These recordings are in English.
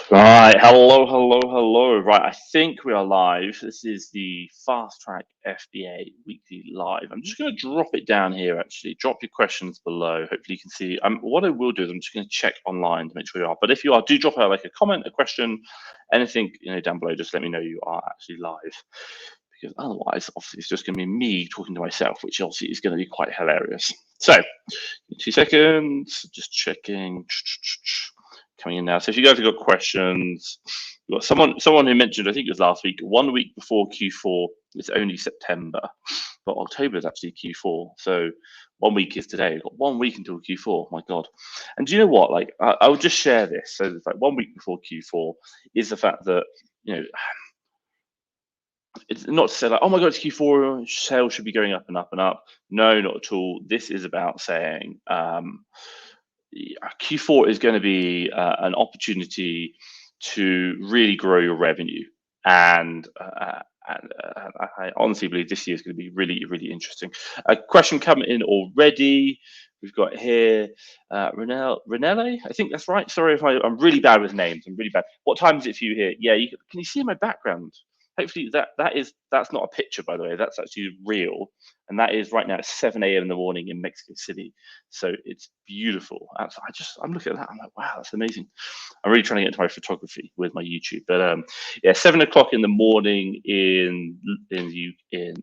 Right, hello. Right, I think we are live. This is the Fast Track FBA Weekly Live. I'm just going to drop it down here, actually. Drop your questions below. Hopefully you can see. What I will do is I'm just going to check online to make sure you are. But if you are, do drop out like a comment, a question, anything down below. Just let me know you are actually live. Because otherwise, obviously, it's just going to be me talking to myself, which obviously is going to be quite hilarious. So, 2 seconds, just checking. Coming in now. So if you guys have got questions, you've got someone who mentioned, I think it was last week, 1 week before Q4, it's only September, but October is actually Q4. So 1 week is today. We've got 1 week until Q4. My God. And do you know what? Like, I will just share this. So it's like 1 week before Q4 is the fact that, it's not to say like, oh my God, it's Q4, sales should be going up and up and up. No, not at all. This is about saying, Q4 is going to be an opportunity to really grow your revenue, and I honestly believe this year is going to be really, really interesting. A question coming in already. We've got here Renelle, I think that's right. Sorry if I'm really bad with names. I'm really bad. What time is it for you here? Yeah, can you see my background? Hopefully that's not a picture, by the way. That's actually real, and that is right now at 7 a.m. in the morning in Mexico City. So it's beautiful. I'm looking at that. I'm like, wow, that's amazing. I'm really trying to get into my photography with my YouTube. But yeah, 7 o'clock in the morning in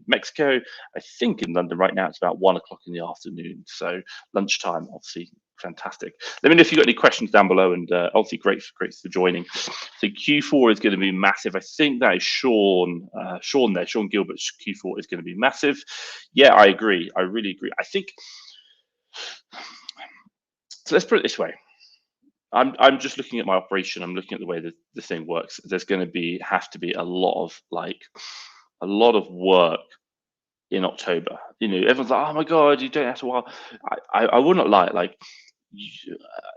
Mexico. I think in London right now it's about 1 o'clock in the afternoon. So lunchtime, obviously. Fantastic. Let me know if you've got any questions down below, and obviously great for joining. So Q4 is going to be massive. I think that is Sean Gilbert's Q4 is going to be massive. Yeah, I agree. I really agree. I think, so let's put it this way. I'm just looking at my operation. I'm looking at the way that the thing works. There's going to have to be a lot of work in October. Everyone's like, oh my God, you don't have to. Well, I would not lie. Like,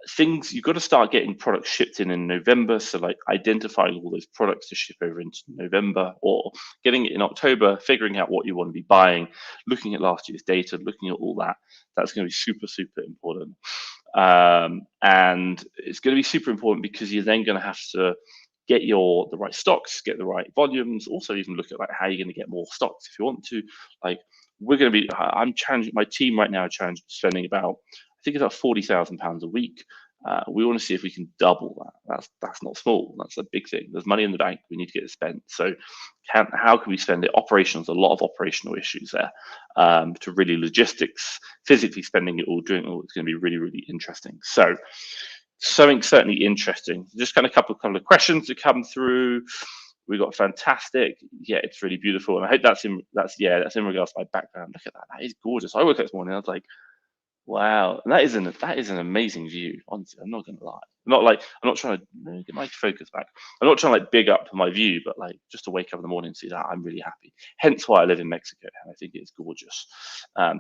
things, you've got to start getting products shipped in November. So like identifying all those products to ship over into November, or getting it in October, figuring out what you want to be buying, looking at last year's data, looking at all that. That's going to be super, super important. And it's going to be super important because you're then going to have to get the right stocks, get the right volumes, also even look at like how you're going to get more stocks if you want to. Like, I'm challenging my team right now, challenged spending about, I think it's about £40,000 a week. We want to see if we can double that. That's not small. That's a big thing. There's money in the bank. We need to get it spent. So how can we spend it? Operations, a lot of operational issues there. To really logistics, physically spending it all, doing it all, it's going to be really, really interesting. So something certainly interesting. Just kind of a couple of questions to come through. We got fantastic. Yeah, it's really beautiful, and I hope that's in regards to my background. Look at that. That is gorgeous. I woke up this morning. I was like, wow, and that is an amazing view. Honestly, I'm not gonna lie. I'm not trying to get my focus back. I'm not trying to like big up my view, but like just to wake up in the morning and see that, I'm really happy. Hence why I live in Mexico, and I think it's gorgeous.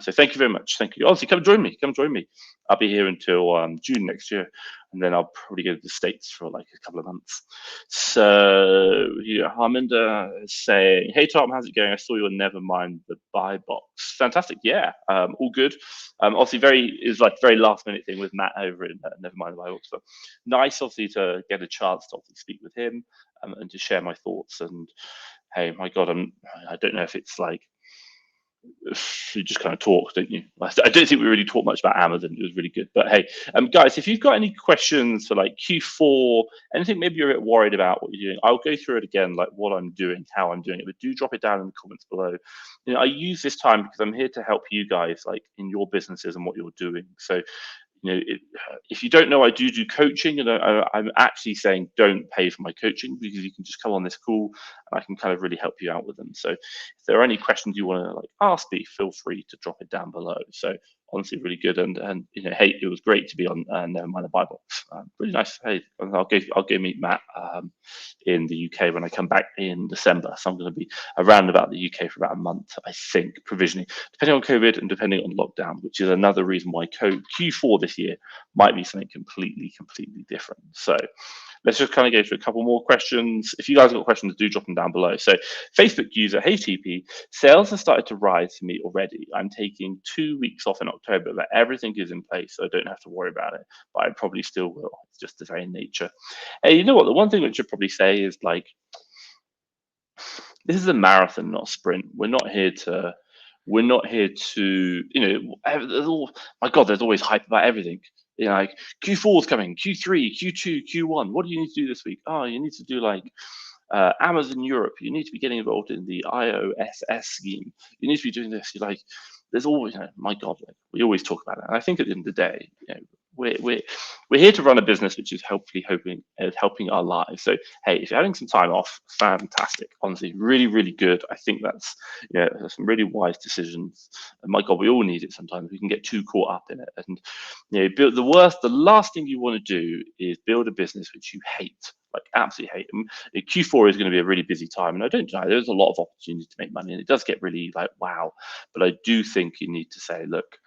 So thank you very much. Thank you. Honestly, come join me. Come join me. I'll be here until June next year, and then I'll probably go to the States for like a couple of months. So yeah, Harminder is saying, "Hey Tom, how's it going? I saw your Never Mind the Buy box. Fantastic. Yeah, all good. Obviously, very last minute thing with Matt over in Never Mind the Buy box, but nice obviously to get a chance to obviously speak with him and to share my thoughts. And hey, my God, I don't know if it's like, you just kind of talk, don't you? I don't think we really talked much about Amazon. It was really good. But hey, guys, if you've got any questions for like Q4, anything maybe you're a bit worried about what you're doing, I'll go through it again, like what I'm doing, how I'm doing it. But do drop it down in the comments below. I use this time because I'm here to help you guys, like in your businesses and what you're doing. So if you don't know, I do coaching, and I'm actually saying don't pay for my coaching, because you can just come on this call and I can kind of really help you out with them. So if there are any questions you want to like ask me, feel free to drop it down below. So honestly, really good, and hey, it was great to be on Never Mind the Buy box. Really nice. Hey, I'll go meet Matt in the UK when I come back in December. So I'm going to be around about the UK for about a month, I think, provisionally, depending on COVID and depending on lockdown, which is another reason why Q4 this year might be something completely different. So let's just kind of go through a couple more questions. If you guys have got questions, do drop them down below. So Facebook user, hey TP, sales have started to rise for me already. I'm taking 2 weeks off in October, but everything is in place, so I don't have to worry about it, but I probably still will. It's just the very nature. Hey, you know what? The one thing which I'd probably say is like, this is a marathon, not a sprint. We're not here to, my God, there's always hype about everything. Like Q4 is coming, Q3, Q2, Q1. What do you need to do this week? Oh, you need to do like Amazon Europe. You need to be getting involved in the IOSS scheme. You need to be doing this. You're like, there's always, my God, like, we always talk about it. And I think at the end of the day, we're here to run a business which is helping our lives. So hey, if you're having some time off, fantastic. Honestly, really, really good. I think that's some really wise decisions. And my God, we all need it sometimes. We can get too caught up in it. And the last thing you want to do is build a business which you hate. Like absolutely hate them. Q4 is going to be a really busy time, and I don't deny there's a lot of opportunity to make money, and it does get really like wow. But I do think you need to say, look,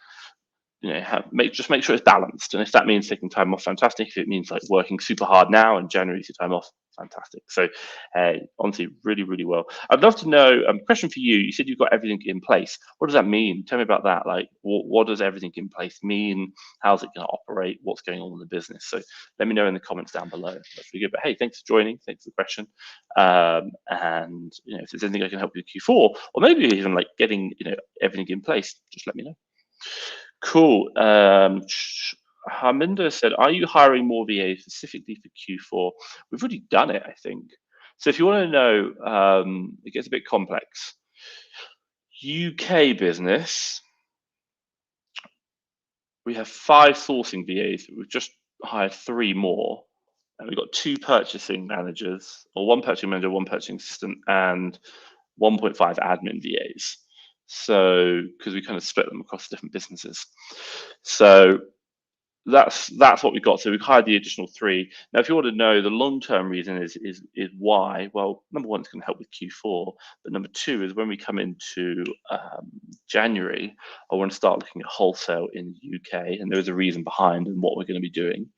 just make sure it's balanced. And if that means taking time off, fantastic. If it means like working super hard now and January's your time off, fantastic. So honestly, really, really well. I'd love to know, question for you. You said you've got everything in place. What does that mean? Tell me about that. Like, what does everything in place mean? How's it going to operate? What's going on in the business? So let me know in the comments down below. That's really good. But hey, thanks for joining. Thanks for the question. And if there's anything I can help you with Q4, or maybe even like getting everything in place, just let me know. Cool. Harminder said, are you hiring more VAs specifically for Q4? We've already done it, I think. So if you want to know, it gets a bit complex. UK business, we have 5 sourcing VAs. We've just hired 3 more. And we've got 2 purchasing managers, or 1 purchasing manager, 1 purchasing assistant, and 1.5 admin VAs. So, because we kind of split them across different businesses. So that's what we got. So we've hired the additional 3. Now, if you want to know the long-term reason is why, well, number 1, it's going to help with Q4, but number 2 is when we come into January, I want to start looking at wholesale in the UK, and there is a reason behind and what we're going to be doing.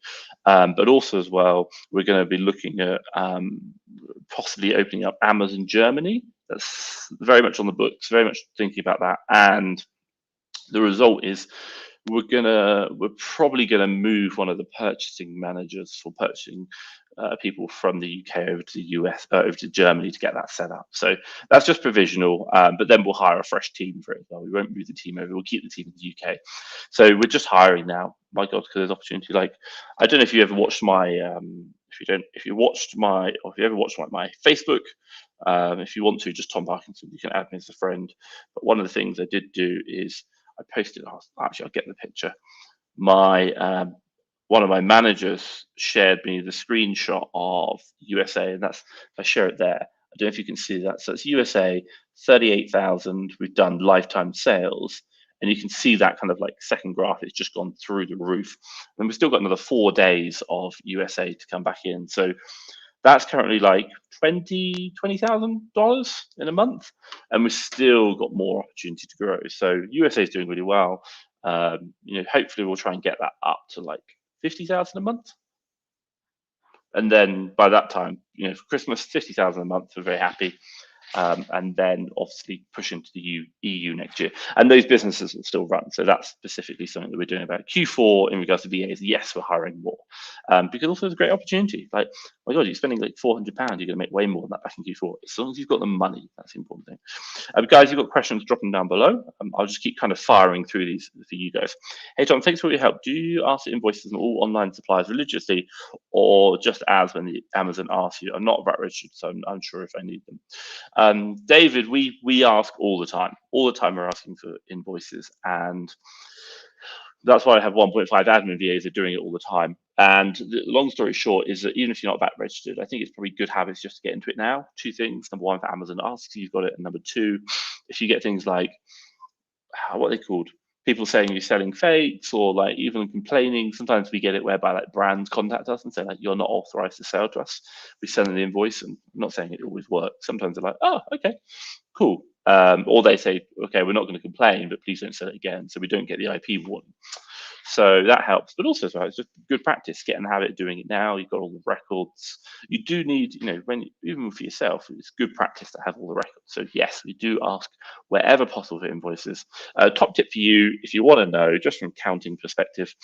But also as well, we're going to be looking at possibly opening up Amazon Germany. That's very much on the books, very much thinking about that. And the result is we're probably gonna move one of the purchasing managers for purchasing people from the UK over to the US, over to Germany to get that set up. So that's just provisional, but then we'll hire a fresh team for it as well. We won't move the team over, we'll keep the team in the UK. So we're just hiring now. My God, because there's opportunity. Like, I don't know if you ever watched my, if you ever watched my Facebook, if you want to, just Tom Parkinson, you can add me as a friend. But one of the things I did do is I posted, actually, I'll get the picture. One of my managers shared me the screenshot of USA, and that's, if I share it there, I don't know if you can see that. So it's USA, 38,000. We've done lifetime sales, and you can see that kind of like second graph. It's just gone through the roof. And we've still got another 4 days of USA to come back in. So that's currently like $20,000 in a month, and we've still got more opportunity to grow. So USA is doing really well. Hopefully we'll try and get that up to like 50,000 a month, and then by that time, for Christmas, 50,000 a month. We're very happy. And then obviously push into the EU next year. And those businesses will still run. So that's specifically something that we're doing about Q4 in regards to VAs. Yes, we're hiring more. Because also it's a great opportunity. Like, oh my God, you're spending like £400, you're going to make way more than that back in Q4. As long as you've got the money, that's the important thing. Guys, you've got questions, drop them down below. I'll just keep kind of firing through these for you guys. Hey, Tom, thanks for your help. Do you ask the invoices on all online suppliers religiously, or just as when the Amazon asks you? I'm not VAT registered, so I'm unsure if I need them. David, we ask all the time. All the time we're asking for invoices, and that's why I have 1.5 admin VAs are doing it all the time. And the long story short is that even if you're not VAT registered, I think it's probably good habits just to get into it now. 2 things. Number 1, if Amazon asks, you've got it. And number 2, if you get things like, what are they called? People saying you're selling fakes, or like even complaining. Sometimes we get it whereby like brands contact us and say like, you're not authorized to sell to us. We send them the invoice, and I'm not saying it always works. Sometimes they're like, oh, okay, cool. Or they say, okay, we're not going to complain, but please don't sell it again. So we don't get the IP warning. So that helps, but also it's just good practice. Get in the habit of doing it now. You've got all the records. You do need, when even for yourself, it's good practice to have all the records. So yes, we do ask wherever possible for invoices. Top tip for you, if you want to know, just from counting perspective,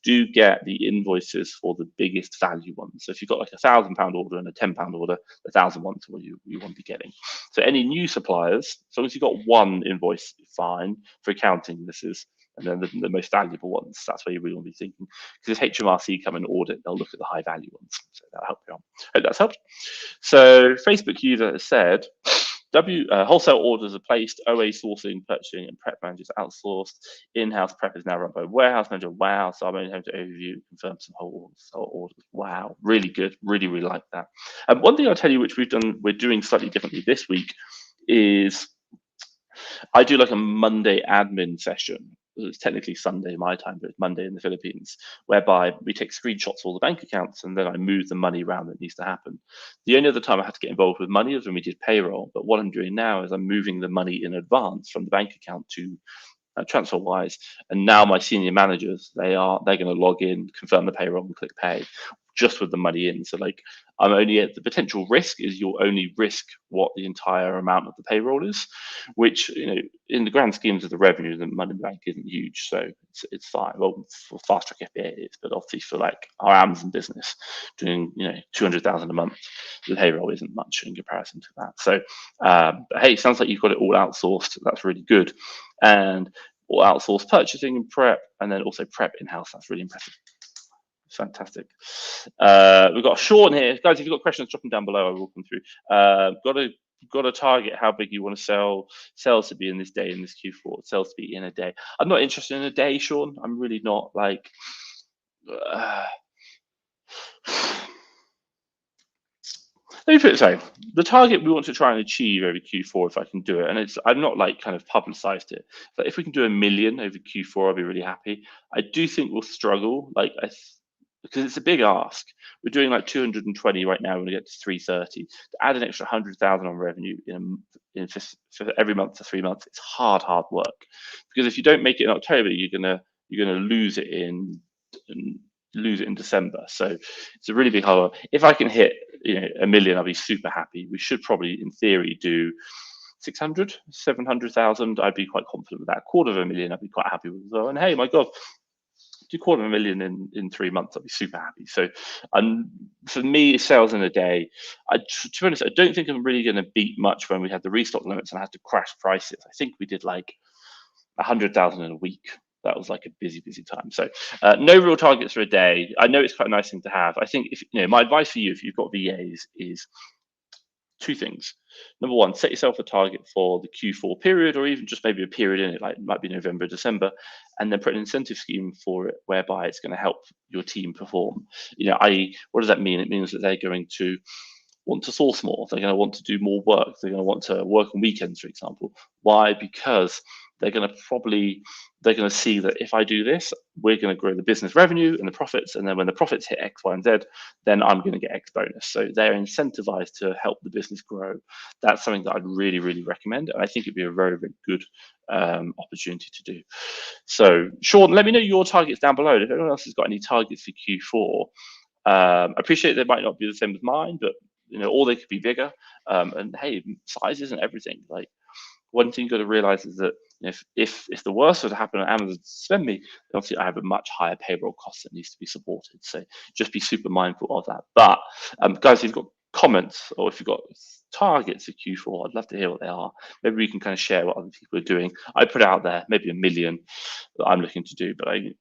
do get the invoices for the biggest value ones. So if you've got like £1,000 order and a £10 order, the 1,000 ones are what you want to be getting. So any new suppliers, as long as you've got one invoice, fine. For accounting, this is, and then the most valuable ones, that's where you really want to be thinking. Because if HMRC come and audit, they'll look at the high value ones. So that'll help you out. Hope that's helped. So Facebook user has said, wholesale orders are placed, OA sourcing, purchasing, and prep managers outsourced. In-house prep is now run by warehouse manager. Wow, so I'm only having to overview, confirm some wholesale orders. Wow, really good. Really, really like that. One thing I'll tell you, which we're doing slightly differently this week, is I do like a Monday admin session. It's technically Sunday my time, but it's Monday in the Philippines, whereby we take screenshots of all the bank accounts and then I move the money around that needs to happen. The only other time I had to get involved with money was when we did payroll. But what I'm doing now is I'm moving the money in advance from the bank account to TransferWise, and now my senior managers they're going to log in, confirm the payroll, and click pay, just with the money in. So like I'm only at the potential risk is you'll only risk what the entire amount of the payroll is, which in the grand schemes of the revenue, the money bank isn't huge, so it's fine. Well, for Fast Track FBA it is, but obviously for like our Amazon business doing 200,000 a month, the payroll isn't much in comparison to that. So but hey, sounds like you've got it all outsourced. That's really good. And or outsource purchasing and prep, and then also prep in-house. That's really impressive. Fantastic. We've got Sean here. Guys, if you've got questions, drop them down below. I will walk them through. Got to target how big you want to sales to be in this day, in this Q4. Sales to be in a day. I'm not interested in a day, Sean. I'm really not. Like let me put it so: the target we want to try and achieve over Q4, if I can do it, and I'm not like kind of publicized it, but if we can do 1 million over Q4, I'll be really happy. I do think we'll struggle, because it's a big ask. We're doing like 220 right now. We're going to get to 330. To add an extra 100,000 on revenue for every month for 3 months, it's hard work. Because if you don't make it in October, you're gonna lose it in December. So it's a really big hard work. If I can hit 1 million, I'll be super happy. We should probably, in theory, do 600, 700,000. I'd be quite confident with that. 250,000, I'd be quite happy with as well. And hey, my God, do 250,000 in 3 months, I'll be super happy. So, for me, sales in a day, to be honest, I don't think I'm really going to beat much when we had the restock limits and I had to crash prices. I think we did like 100,000 in a week. That was like a busy time. So no real targets for a day. I know it's quite a nice thing to have. I think if my advice for you, if you've got VAs, is 2 things. Number 1, set yourself a target for the Q4 period, or even just maybe a period in it, like it might be November, December, and then put an incentive scheme for it whereby it's going to help your team perform. What does that mean? It means that they're going to want to source more. They're going to want to do more work. They're going to want to work on weekends, for example. Why? Because they're going to see that if I do this, we're going to grow the business revenue and the profits. And then when the profits hit X, Y, and Z, then I'm going to get X bonus. So they're incentivized to help the business grow. That's something that I'd really, really recommend. And I think it'd be a very, very good opportunity to do. So Sean, let me know your targets down below. If anyone else has got any targets for Q4, I appreciate they might not be the same as mine, but or they could be bigger. And hey, size isn't everything. Like, one thing you got to realize is that if the worst were to happen and Amazon suspend me, obviously I have a much higher payroll cost that needs to be supported. So just be super mindful of that. But guys, if you've got comments or if you've got targets for Q4, I'd love to hear what they are. Maybe we can kind of share what other people are doing. I put out there maybe 1 million that I'm looking to do, but I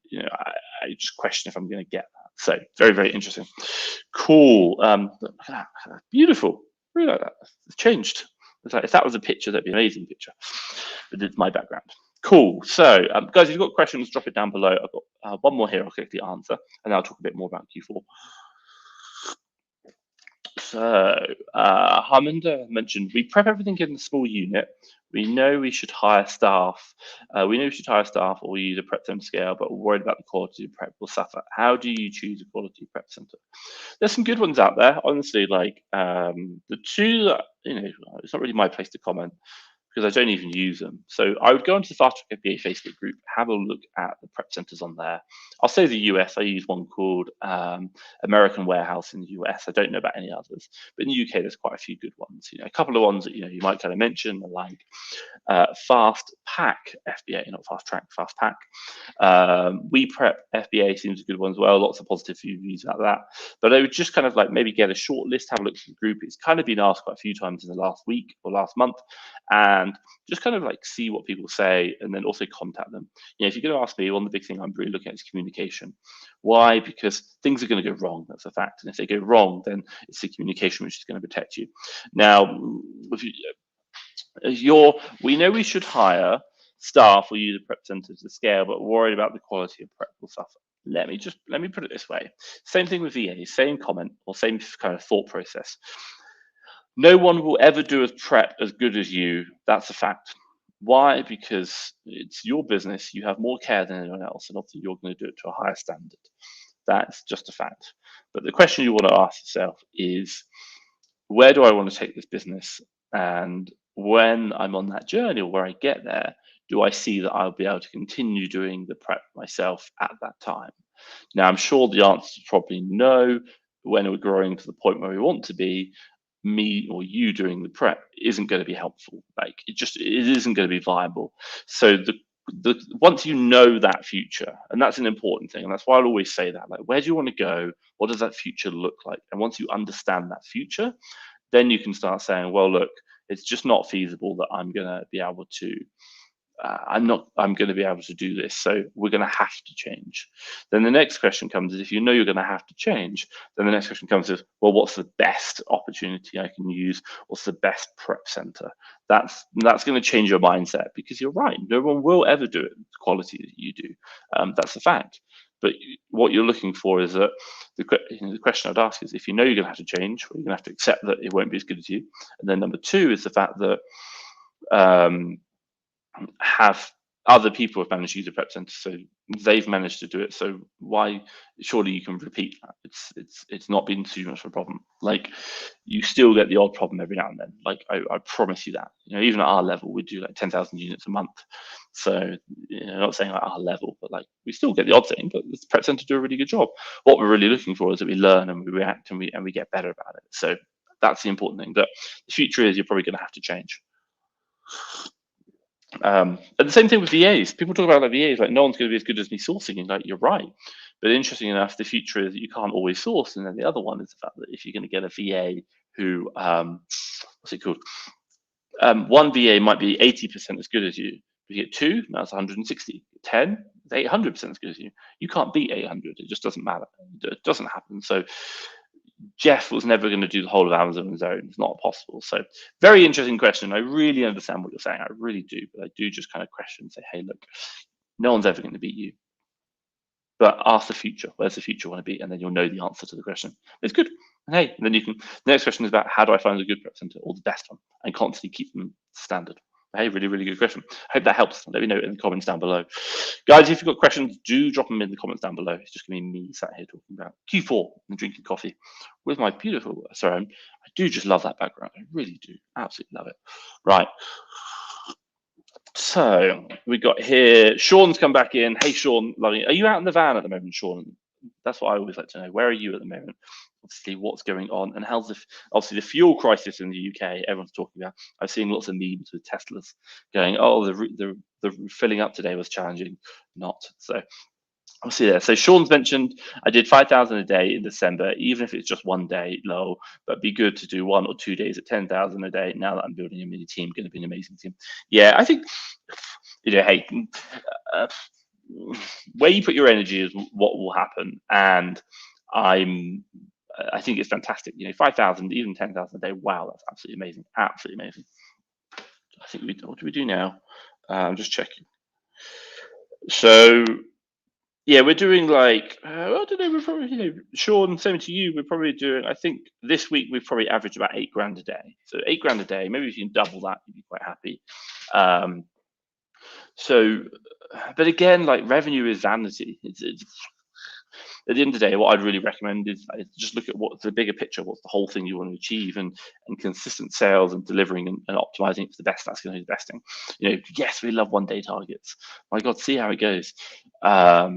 just question if I'm going to get that. So very, very interesting. Cool. Look at that. Beautiful. Really like that. It's changed. It's like, if that was a picture, that'd be an amazing picture. But it's my background. Cool. So, guys, if you've got questions, drop it down below. I've got one more here I'll quickly answer, and then I'll talk a bit more about Q4. So, Harminder mentioned, we prep everything in the small unit. We know we should hire staff. Or we use a prep center scale, but we're worried about the quality of prep will suffer. How do you choose a quality prep center? There's some good ones out there, honestly. Like the 2 that it's not really my place to comment, because I don't even use them. So I would go into the Fast Track FBA Facebook group, have a look at the prep centers on there. I'll say the US, I use one called American Warehouse in the US. I don't know about any others, but in the UK, there's quite a few good ones. A couple of ones that you might kind of mention are like Fast Pack FBA, not Fast Track, Fast Pack. We Prep FBA seems a good one as well. Lots of positive reviews about that. But I would just kind of like maybe get a short list, have a look at the group. It's kind of been asked quite a few times in the last week or last month, and just kind of like see what people say, and then also contact them. If you're going to ask me, one of the big things I'm really looking at is communication. Why? Because things are going to go wrong. That's a fact. And if they go wrong, then it's the communication which is going to protect you. Now, we know we should hire staff or use a prep center to scale, but worried about the quality of prep will suffer. Let me put it this way. Same thing with VA, same comment or same kind of thought process. No one will ever do a prep as good as you. That's a fact. Why? Because it's your business. You have more care than anyone else, and obviously you're going to do it to a higher standard. That's just a fact. But the question you want to ask yourself is, where do I want to take this business? And when I'm on that journey, or where I get there, do I see that I'll be able to continue doing the prep myself at that time? Now, I'm sure the answer is probably no. When we're growing to the point where we want to be, me or you doing the prep isn't going to be helpful. Like it isn't going to be viable. So once you know that future, and that's an important thing, and that's why I'll always say that, like, where do you want to go? What does that future look like? And once you understand that future, then you can start saying, well, look, it's just not feasible that I'm going to be able to I'm going to be able to do this. So we're going to have to change. Then the next question comes is, if you know you're going to have to change, then the next question comes is, well, what's the best opportunity I can use? What's the best prep center? That's going to change your mindset, because you're right. No one will ever do it with the quality that you do. That's a fact. But what you're looking for is that the question I'd ask is, if you know you're going to have to change, well, you're going to have to accept that it won't be as good as you. And then number two is the fact that have other people have managed to use a prep center, so they've managed to do it. So why? Surely you can repeat that. It's not been too much of a problem. Like, you still get the odd problem every now and then. Like, I promise you that. Even at our level, we do like 10,000 units a month. So not saying like our level, but like we still get the odd thing. But the prep center do a really good job. What we're really looking for is that we learn and we react and we get better about it. So that's the important thing. That the future is, you're probably going to have to change. And the same thing with VAs. People talk about like VAs, like no one's going to be as good as me sourcing, and like you're right. But interesting enough, the future is that you can't always source. And then the other one is the fact that if you're going to get a VA who, what's it called? One VA might be 80% as good as you. If you get two, now it's 160. 10, it's 800% as good as you. You can't beat 800. It just doesn't matter. It doesn't happen. So Jeff was never going to do the whole of Amazon on his own. It's not possible. So very interesting question. I really understand what you're saying. I really do. But I do just kind of question and say, hey, look, no one's ever going to beat you. But ask the future. Where's the future want to be? And then you'll know the answer to the question. It's good. And hey, and then you can, the next question is about, how do I find a good prep center or the best one, and constantly keep them standard. Hey, really, really good question. I hope that helps. Let me know in the comments down below. Guys, if you've got questions, do drop them in the comments down below. It's just going to be me sat here talking about Q4 and drinking coffee with my beautiful, sorry, I do just love that background. I really do. Absolutely love it. Right. So we got here, Sean's come back in. Hey, Sean, loving it. Are you out in the van at the moment, Sean? That's what I always like to know. Where are you at the moment? Obviously, what's going on, and how's obviously the fuel crisis in the UK? Everyone's talking about. I've seen lots of memes with Teslas going, "Oh, the filling up today was challenging." Not so. I'll see there. So Sean's mentioned I did 5,000 a day in December, even if it's just one day low, but be good to do 1 or 2 days at 10,000 a day. Now that I'm building a mini team, going to be an amazing team. Yeah, I think, hey, where you put your energy is what will happen. And I think it's fantastic. 5,000, even 10,000 a day. Wow, that's absolutely amazing. Absolutely amazing. I think what do we do now? I'm just checking. So yeah, we're doing like, I don't know, we're probably, Sean, same to you, we're probably doing, I think this week we've probably averaged about 8 grand a day. So 8 grand a day, maybe if you can double that, you'd be quite happy. So, but again, like, revenue is vanity. at the end of the day, what I'd really recommend is just look at what's the bigger picture, what's the whole thing you want to achieve, and consistent sales and delivering and optimizing it for the best. That's going to be the best thing. Yes, we love 1 day targets. My God, see how it goes. I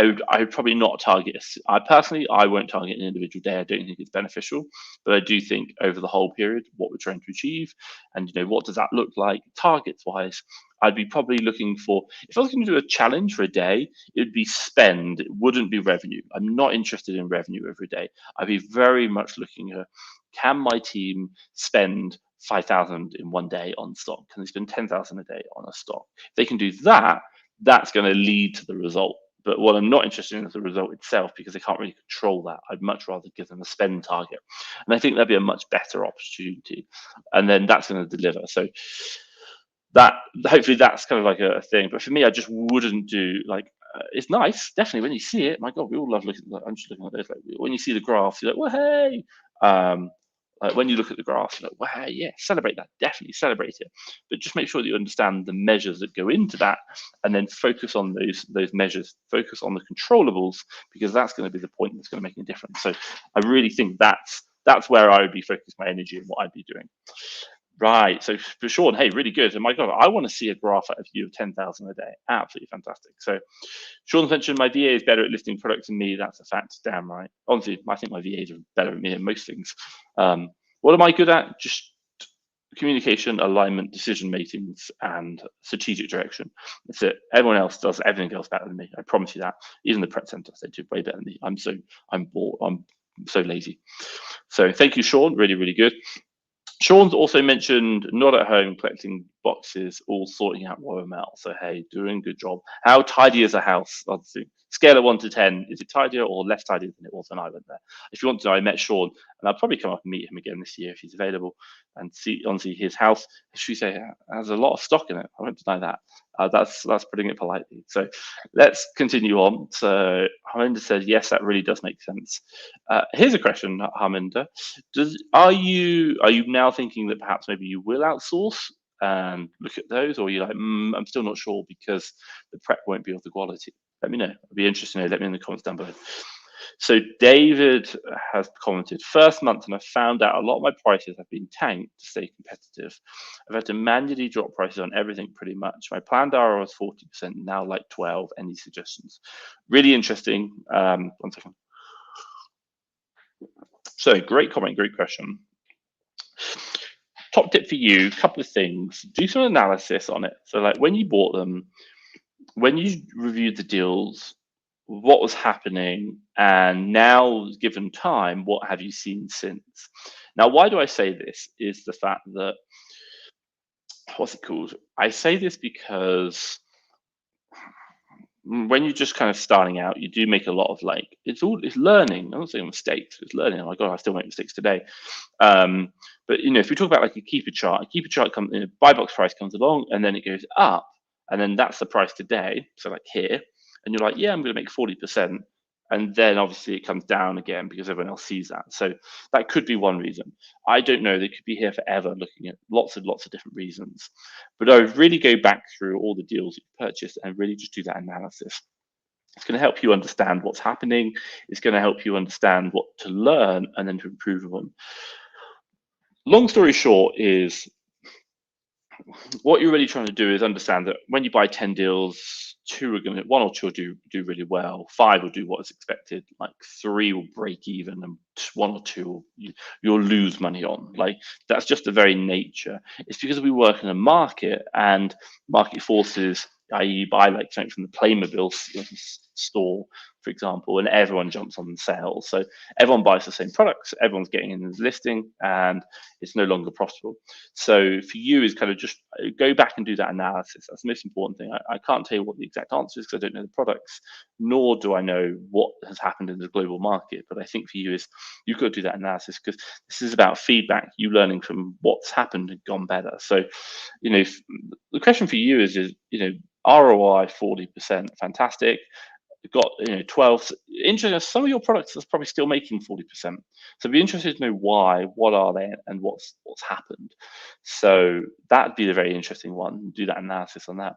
would probably not target. I personally, I won't target an individual day. I don't think it's beneficial, but I do think over the whole period, what we're trying to achieve, and what does that look like targets wise. I'd be probably looking for, if I was going to do a challenge for a day, it would be spend. It wouldn't be revenue. I'm not interested in revenue every day. I'd be very much looking at, can my team spend 5,000 in 1 day on stock? Can they spend 10,000 a day on a stock? If they can do that, that's going to lead to the result. But what I'm not interested in is the result itself, because they can't really control that. I'd much rather give them a spend target. And I think that'd be a much better opportunity. And then that's going to deliver. So that, hopefully that's kind of like a thing. But for me, I just wouldn't do like, it's nice, definitely, when you see it. My God, we all love looking at that. I'm just looking at those. Like, when you see the graph, you're like, well, hey. Like when you look at the graph, you're like, wow, yeah, celebrate that, definitely celebrate it. But just make sure that you understand the measures that go into that, and then focus on those measures, focus on the controllables, because that's going to be the point that's going to make a difference. So I really think that's where I would be focusing my energy and what I'd be doing. Right. So for Sean, hey, really good. And my God, I want to see a graph out of you of 10,000 a day. Absolutely fantastic. So Sean's mentioned my VA is better at listing products than me. That's a fact. Damn right. Honestly, I think my VAs are better at me at most things. What am I good at? Just communication, alignment, decision makings, and strategic direction. That's it. Everyone else does everything else better than me. I promise you that. Even the prep centers, they do way better than me. I'm bored. I'm so lazy. So thank you, Sean. Really, really good. Sean's also mentioned not at home, collecting boxes, all sorting out royal mail. So hey, doing a good job. How tidy is a house? Obviously, scale of 1 to 10. Is it tidier or less tidy than it was when I went there? If you want to know, I met Sean, and I'll probably come up and meet him again this year if he's available, and see his house. Should we say has a lot of stock in it? I won't deny that. That's putting it politely. So let's continue on. So Harminder says, yes, that really does make sense. Here's a question, Harminder. Are you now thinking that perhaps maybe you will outsource and look at those, or you're like, I'm still not sure because the prep won't be of the quality? Let me know. I'd be interested to know. Let me know in the comments down below. So David has commented, first month, and I found out a lot of my prices have been tanked to stay competitive. I've had to manually drop prices on everything pretty much. My planned ROI was 40%, now like 12. Any suggestions? Really interesting. 1 second. So great comment, great question. Top tip for you, couple of things. Do some analysis on it. So like when you bought them, when you reviewed the deals, what was happening, and now given time, what have you seen since? Now, why do I say this is the fact that, what's it called? I say this because when you're just kind of starting out, you do make a lot of like, it's learning. I'm not saying mistakes, it's learning. Oh my God, I still make mistakes today. But if we talk about like a keeper chart comes in, buy box price comes along and then it goes up, and then that's the price today. So like here, and you're like, yeah, I'm going to make 40%. And then obviously it comes down again because everyone else sees that. So that could be one reason. I don't know. They could be here forever looking at lots and lots of different reasons. But I would really go back through all the deals you purchased and really just do that analysis. It's going to help you understand what's happening. It's going to help you understand what to learn and then to improve on. Long story short is, what you're really trying to do is understand that when you buy 10 deals, 1 or 2 will do really well, 5 will do what is expected, like 3 will break even, and 1 or 2 you'll lose money on. Like that's just the very nature. It's because we work in a market, and market forces, i.e. you buy like something from the Playmobil store, for example, and everyone jumps on the sale. So everyone buys the same products, everyone's getting in this listing, and it's no longer profitable. So for you is kind of just go back and do that analysis. That's the most important thing. I can't tell you what the exact answer is because I don't know the products, nor do I know what has happened in the global market. But I think for you is you've got to do that analysis, because this is about feedback, you learning from what's happened and gone better. So, the question for you is ROI 40%, fantastic. Got 12. Interesting. Some of your products are probably still making 40%. So be interested to know why, what are they, and what's happened. So that'd be the very interesting one. Do that analysis on that.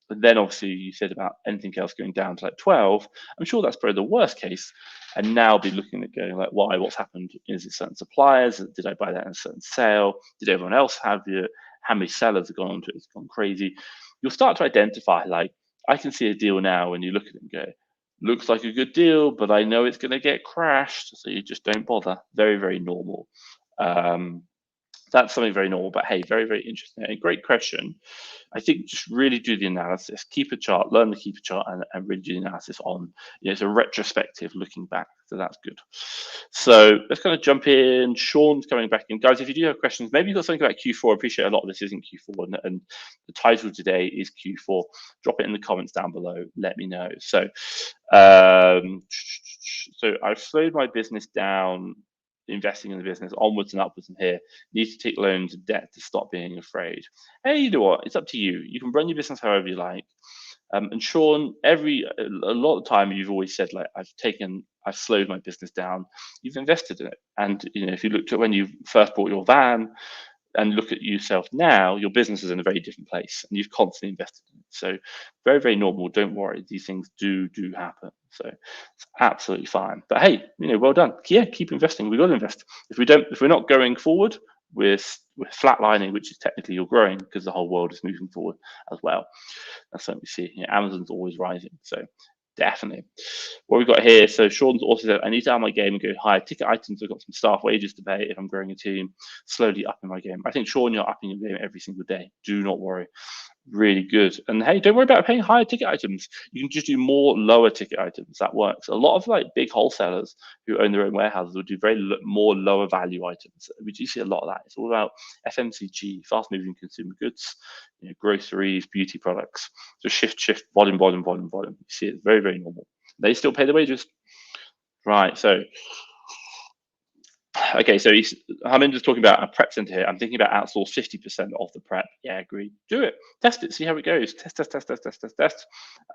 And then obviously you said about anything else going down to like 12. I'm sure that's probably the worst case. And now be looking at going like, why? What's happened? Is it certain suppliers? Did I buy that in a certain sale? Did everyone else have it? How many sellers have gone onto it? It's gone crazy. You'll start to identify like, I can see a deal now when you look at it and go, looks like a good deal, but I know it's going to get crashed. So you just don't bother. Very, very normal. That's something very normal, but hey, very, very interesting. A great question. I think just really do the analysis, keep a chart, learn to keep a chart, and really do the analysis on, it's a retrospective looking back. So that's good. So let's kind of jump in. Sean's coming back in. Guys, if you do have questions, maybe you've got something about Q4. I appreciate a lot of this isn't Q4, and the title today is Q4. Drop it in the comments down below. Let me know. So, so I've slowed my business down, investing in the business onwards and upwards from here. Need to take loans and debt to stop being afraid. Hey, you know what? It's up to you. You can run your business however you like. And Sean, a lot of the time you've always said like, I've slowed my business down. You've invested in it, and if you looked at when you first bought your van, and look at yourself now, your business is in a very different place, and you've constantly invested in it. So very, very normal. Don't worry, these things do happen. So it's absolutely fine. But hey, well done. Yeah, keep investing. We've got to invest. If we're not going forward, we're flatlining, which is technically you're growing because the whole world is moving forward as well. That's something we see. Amazon's always rising. So definitely. What we've got here, so Sean's also said, I need to add my game and go higher ticket items. I've got some staff wages to pay if I'm growing a team, slowly upping my game. I think, Sean, you're upping your game every single day. Do not worry. Really good. And hey, don't worry about paying higher ticket items. You can just do more lower ticket items. That works. A lot of like big wholesalers who own their own warehouses will do more lower value items. We do see a lot of that. It's all about FMCG, fast moving consumer goods, groceries, beauty products. So shift, volume. You see it's very, very normal. They still pay the wages. Right. So okay, so Harminder's talking about a prep center here. I'm thinking about outsource 50% of the prep. Yeah, agree. Do it. Test it. See how it goes. Test.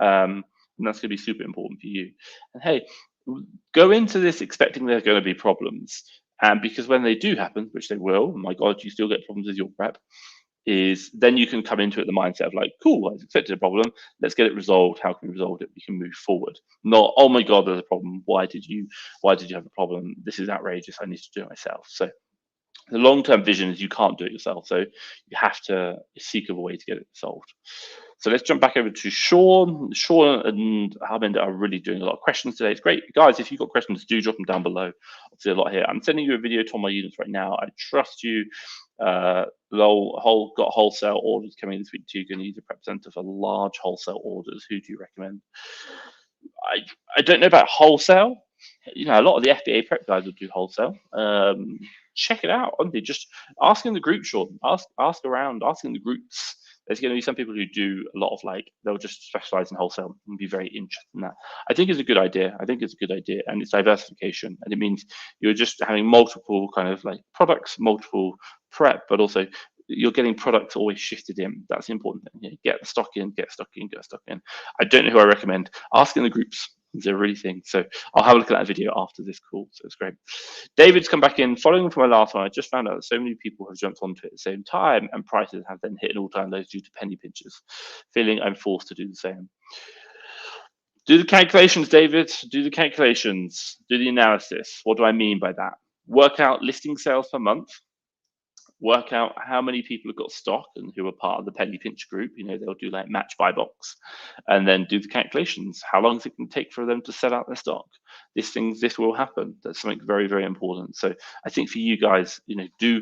And that's going to be super important for you. And hey, go into this expecting there are going to be problems. And because when they do happen, which they will, oh my God, you still get problems with your prep, is then you can come into it the mindset of like, cool, I expected a problem. Let's get it resolved. How can we resolve it? We can move forward. Not, oh my God, there's a problem. Why did you have a problem? This is outrageous. I need to do it myself. So the long-term vision is you can't do it yourself. So you have to seek a way to get it solved. So let's jump back over to Sean. Sean and Harminder are really doing a lot of questions today. It's great. Guys, if you've got questions, do drop them down below. Obviously a lot here. I'm sending you a video to all my units right now. I trust you. Got wholesale orders coming this week too. You're going to use a prep center for large wholesale orders. Who do you recommend? I don't know about wholesale. A lot of the FBA prep guys will do wholesale. Check it out. Honestly, just ask in the group, Sean. Ask around. Ask in the groups. There's going to be some people who do a lot of they'll just specialize in wholesale and be very interested in that. I think it's a good idea. And it's diversification, and it means you're just having multiple kind of products, multiple prep, but also you're getting products always shifted in. That's the important thing. Get the stock in. I don't know who I recommend. Ask in the groups. It's a really thing. So I'll have a look at that video after this call. So it's great. David's come back in. Following from my last one, I just found out that so many people have jumped onto it at the same time, and prices have then hit an all-time lows due to penny pinchers. Feeling I'm forced to do the same. Do the calculations, David. Do the calculations. Do the analysis. What do I mean by that? Work out listing sales per month. Work out how many people have got stock and who are part of the penny pinch group. They'll do match buy box, and then do the calculations. How long is it going to take for them to sell out their stock? This will happen. That's something very, very important. So I think for you guys, do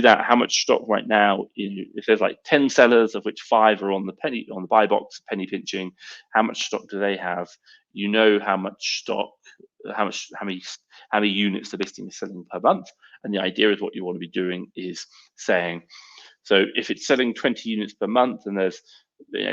that. How much stock right now? If there's 10 sellers, of which 5 are on the buy box, penny pinching, how much stock do they have? How much stock, how many units the listing is selling per month. And the idea is what you want to be doing is saying, so if it's selling 20 units per month and there's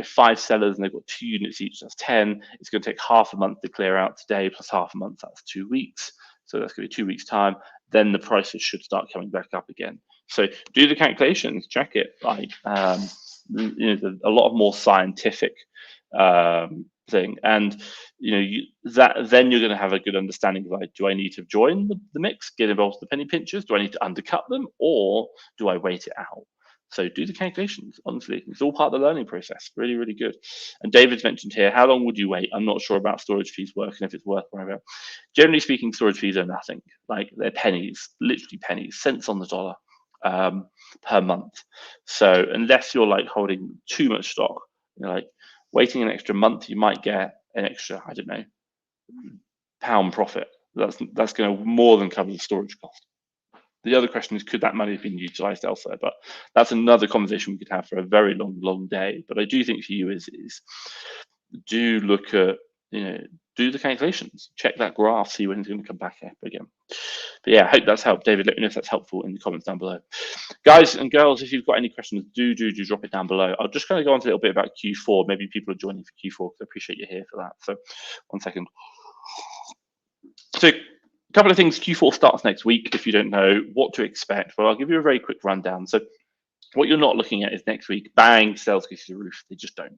5 sellers and they've got 2 units each, that's 10. It's going to take half a month to clear out today, plus half a month, that's 2 weeks. So that's going to be 2 weeks time. Then the prices should start coming back up again. So do the calculations, check it. There's a lot of more scientific thing, and then you're going to have a good understanding of do I need to join the mix, get involved with the penny pinchers? Do I need to undercut them, or do I wait it out? So do the calculations. Honestly, it's all part of the learning process. Really, really good. And David's mentioned here, how long would you wait? I'm not sper about storage fees working, if it's worth worrying about. Generally speaking, storage fees are nothing. Like they're pennies, literally pennies, cents on the dollar per month. So unless you're like holding too much stock, like waiting an extra month, you might get an extra, I don't know, pound profit. That's going to more than cover the storage cost. The other question is, could that money have been utilised elsewhere? But that's another conversation we could have for a very long day. But I do think for you is do look at, do the calculations, check that graph, see when it's going to come back up again. But yeah, I hope that's helped. David, let me know if that's helpful in the comments down below. Guys and girls, if you've got any questions, do drop it down below. I'll just kind of go on to a little bit about Q4. Maybe people are joining for Q4 because I appreciate you here for that. So 1 second. So a couple of things. Q4 starts next week. If you don't know what to expect, well, I'll give you a very quick rundown. So what you're not looking at is next week, bang, sales go through the roof. They just don't.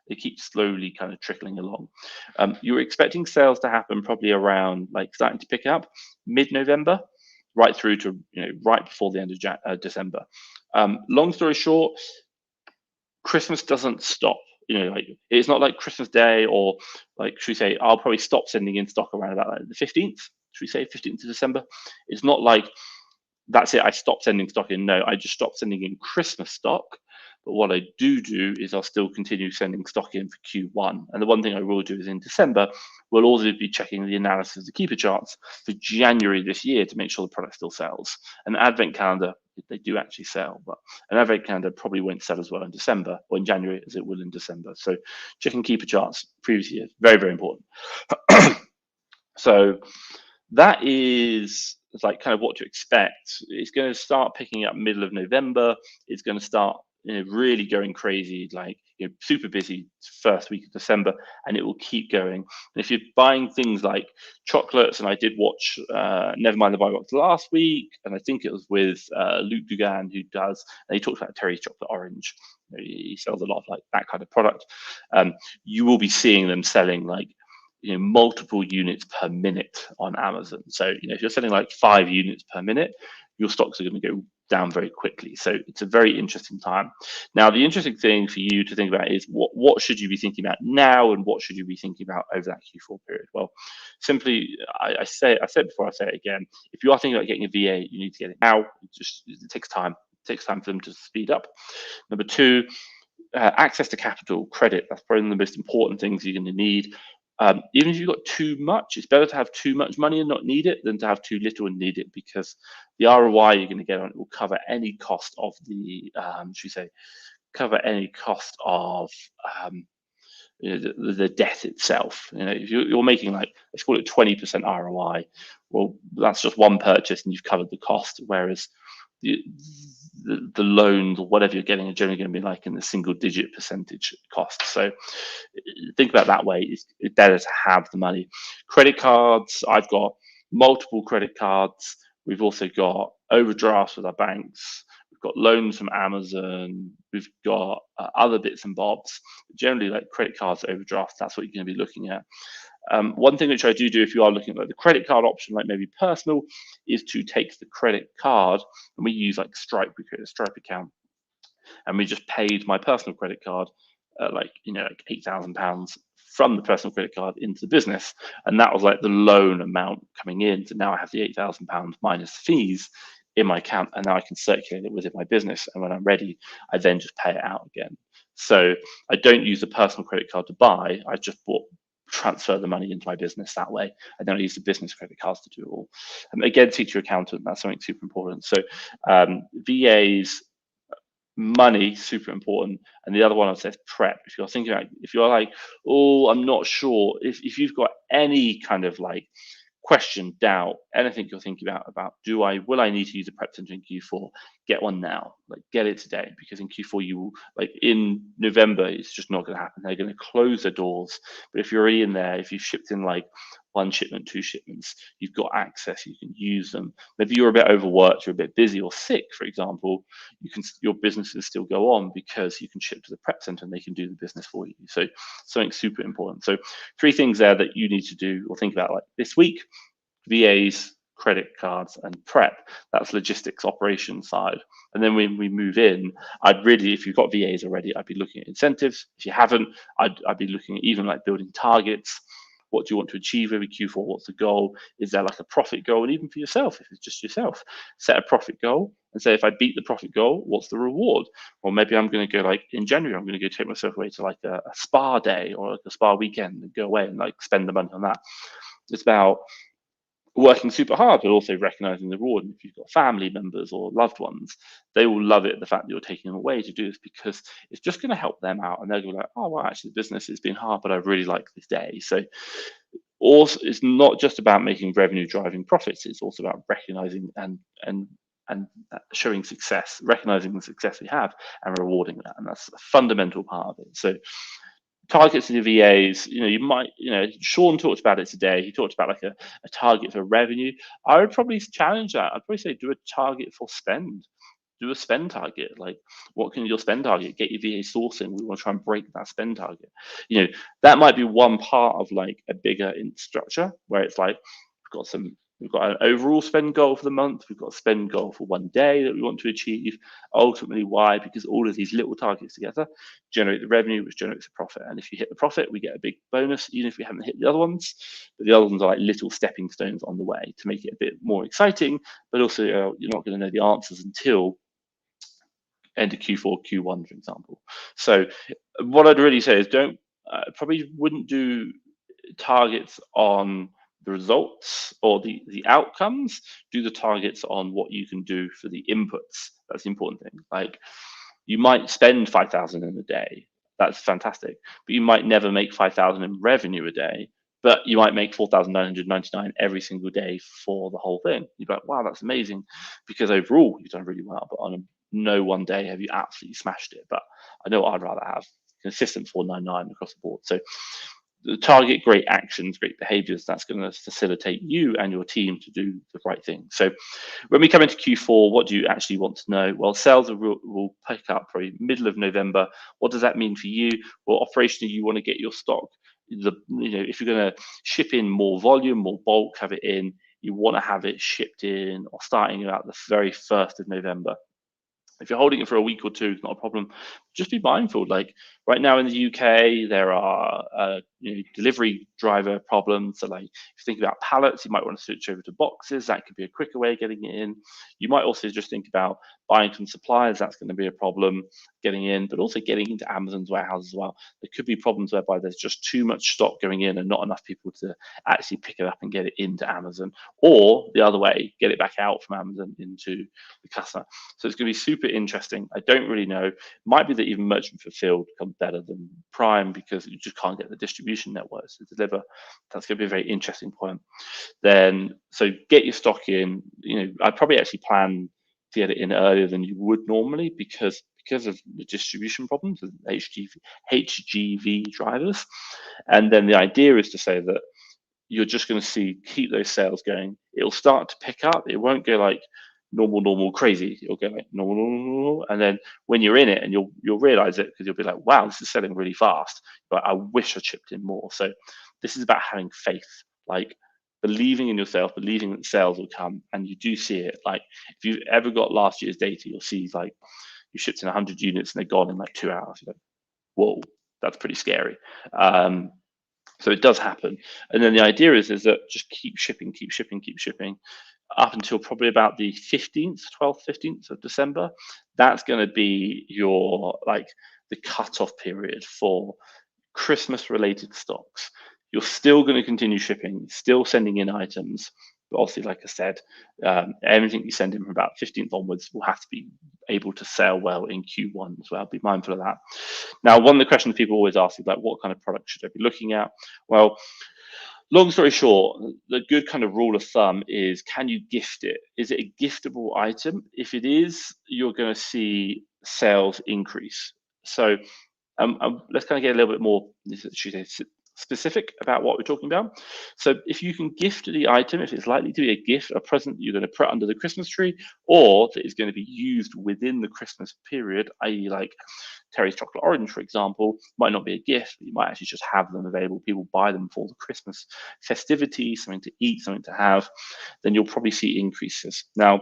They keep slowly kind of trickling along. You're expecting sales to happen probably around like starting to pick up mid-November, right through to right before the end of December. Long story short, Christmas doesn't stop. Like it's not like Christmas Day or like, should we say, I'll probably stop sending in stock around about like the 15th. Should we say 15th of December? It's not like that's it, I stopped sending stock in. No, I just stopped sending in Christmas stock. But what I do is I'll still continue sending stock in for Q1. And the one thing I will do is in December, we'll also be checking the analysis of the keeper charts for January this year to make sure the product still sells. An advent calendar, they do actually sell, but an advent calendar probably won't sell as well in December or in January as it will in December. So checking keeper charts previous year, very, very important. So that is like kind of what to expect. It's going to start picking up middle of November. It's going to start really going crazy, like super busy first week of December, and it will keep going. And if you're buying things like chocolates, and I did watch Never Mind the Buy Box last week, and I think it was with Luke Dugan who does, and he talks about Terry's Chocolate Orange. He sells a lot of like that kind of product. You will be seeing them selling like multiple units per minute on Amazon. So if you're selling like 5 units per minute, your stocks are going to go down very quickly. So it's a very interesting time. Now, the interesting thing for you to think about is what should you be thinking about now, and what should you be thinking about over that Q4 period? Well, simply, I said before, I say it again. If you are thinking about getting a VA, you need to get it now. It takes time. It takes time for them to speed up. Number 2, access to capital, credit. That's probably one of the most important things you're going to need. Even if you've got too much, it's better to have too much money and not need it than to have too little and need it, because the ROI you're going to get on it will cover any cost of the, the debt itself. If you're making like, let's call it 20% ROI, well, that's just one purchase and you've covered the cost. Whereas the loans or whatever you're getting are generally going to be like in the single-digit percentage cost. So think about that way. It's better to have the money. Credit cards, I've got multiple credit cards. We've also got overdrafts with our banks. We've got loans from Amazon. We've got other bits and bobs. Generally, like credit cards, overdrafts, that's what you're going to be looking at. One thing which I do if you are looking at like the credit card option, like maybe personal, is to take the credit card, and we use like Stripe. We create a Stripe account, and we just paid my personal credit card like £8,000 from the personal credit card into the business, and that was like the loan amount coming in. So now I have the £8,000 minus fees in my account, and now I can circulate it within my business. And when I'm ready, I then just pay it out again. So I don't use the personal credit card to buy. I just transfer the money into my business that way, and then I use the business credit cards to do it all. Again, teach your accountant. That's something super important. So VAs, money, super important. And the other one I said prep. If you're thinking about, if you're like, oh, I'm not sure, if you've got any kind of like question, doubt, anything you're thinking about will I need to use a prep center in Q4? Get one now, like get it today, because in Q4 you will, like in November, it's just not going to happen. They're going to close their doors. But if you're already in there, if you've shipped in like 1 shipment, 2 shipments, you've got access, you can use them. Maybe you're a bit overworked, you're a bit busy or sick, for example, your business can still go on because you can ship to the prep center and they can do the business for you. So something super important. So 3 things there that you need to do or think about like this week: VAs, credit cards, and prep. That's logistics operations side. And then when we move in, I'd really, if you've got VAs already, I'd be looking at incentives. If you haven't, I'd be looking at even like building targets. What do you want to achieve every Q4? What's the goal? Is there like a profit goal? And even for yourself, if it's just yourself, set a profit goal and say, if I beat the profit goal, what's the reward? Or maybe I'm going to go like in January, I'm going to go take myself away to like a spa day or like a spa weekend and go away and like spend the money on that. It's about working super hard, but also recognizing the reward. And if you've got family members or loved ones, they will love it, the fact that you're taking them away to do this, because it's just going to help them out. And they'll be like, oh, well, actually, the business has been hard, but I really like this day. So also, it's not just about making revenue driving profits. It's also about recognizing and showing success, recognizing the success we have and rewarding that. And that's a fundamental part of it. So targets to the VAs, you might, Sean talked about it today. He talked about like a target for revenue. I would probably challenge that. I'd probably say do a target for spend. Do a spend target. Like, what can your spend target? Get your VA sourcing. We want to try and break that spend target. That might be one part of like a bigger structure where it's like we've got an overall spend goal for the month. We've got a spend goal for one day that we want to achieve. Ultimately, why? Because all of these little targets together generate the revenue, which generates a profit. And if you hit the profit, we get a big bonus, even if we haven't hit the other ones. But the other ones are like little stepping stones on the way to make it a bit more exciting. But also, you're not going to know the answers until end of Q4, Q1, for example. So what I'd really say is probably wouldn't do targets on the results or the outcomes. Do the targets on what you can do for the inputs. That's the important thing. Like, you might spend 5,000 in a day. That's fantastic. But you might never make 5,000 in revenue a day, but you might make 4,999 every single day for the whole thing. You're like, wow, that's amazing, because overall you've done really well. But on no one day have you absolutely smashed it. But I know what I'd rather have: consistent 499 across the board. So target great actions, great behaviors. That's going to facilitate you and your team to do the right thing. So when we come into Q4, what do you actually want to know? Well, sales will pick up probably middle of November. What does that mean for you? Well, operationally, you want to get your stock. If you're going to ship in more volume, more bulk, have it in, you want to have it shipped in or starting about the very 1st of November. If you're holding it for a week or two, it's not a problem. Just be mindful. Like right now in the UK, there are delivery driver problems. So like, if you think about pallets, you might want to switch over to boxes. That could be a quicker way of getting it in. You might also just think about buying from suppliers. That's going to be a problem getting in, but also getting into Amazon's warehouse as well. There could be problems whereby there's just too much stock going in and not enough people to actually pick it up and get it into Amazon, or the other way, get it back out from Amazon into the customer. So it's going to be super interesting. I don't really know. Might be that even merchant fulfilled becomes better than Prime because you just can't get the distribution networks to deliver. That's going to be a very interesting point. Then, so get your stock in. I'd probably actually plan to get it in earlier than you would normally because of the distribution problems with HGV drivers. And then the idea is to say that you're just going to keep those sales going. It'll start to pick up. It won't go like normal, crazy. You'll go like normal, and then when you're in it, and you'll realize it because you'll be like, wow, this is selling really fast. But I wish I chipped in more. So this is about having faith, like believing in yourself, believing that sales will come, and you do see it. Like if you've ever got last year's data, you'll see like you shipped in 100 units and they're gone in like 2 hours. You're like, whoa, that's pretty scary. So it does happen. And then the idea is that just keep shipping up until probably about the 15th, 12th, 15th of December. That's going to be your the cutoff period for Christmas related stocks. You're still going to continue shipping, still sending in items. But obviously, like I said, everything you send in from about 15th onwards will have to be able to sell well in Q1 as well. Be mindful of that. Now, one of the questions people always ask is like, what kind of product should I be looking at? Well, long story short, the good kind of rule of thumb is, can you gift it? Is it a giftable item? If it is, you're going to see sales increase. So let's kind of get a little bit more specific about what we're talking about. So if you can gift the item, if it's likely to be a gift, a present that you're going to put under the Christmas tree, or that is going to be used within the Christmas period, i.e. like Terry's chocolate orange, for example, might not be a gift, but you might actually just have them available. People buy them for the Christmas festivity, something to eat, something to have, then you'll probably see increases. Now,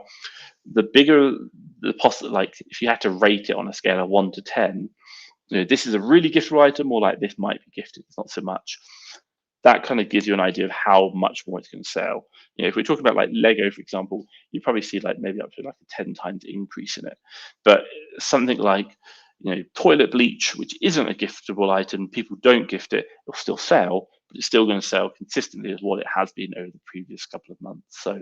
the bigger the like if you had to rate it on a scale of 1 to 10, this is a really giftable item, or like this might be gifted, it's not so much. That kind of gives you an idea of how much more it's going to sell. If we're talking about like Lego, for example, you probably see like maybe up to like a 10 times increase in it. But something like toilet bleach, which isn't a giftable item, people don't gift it, it'll still sell, but it's still going to sell consistently as what it has been over the previous couple of months. So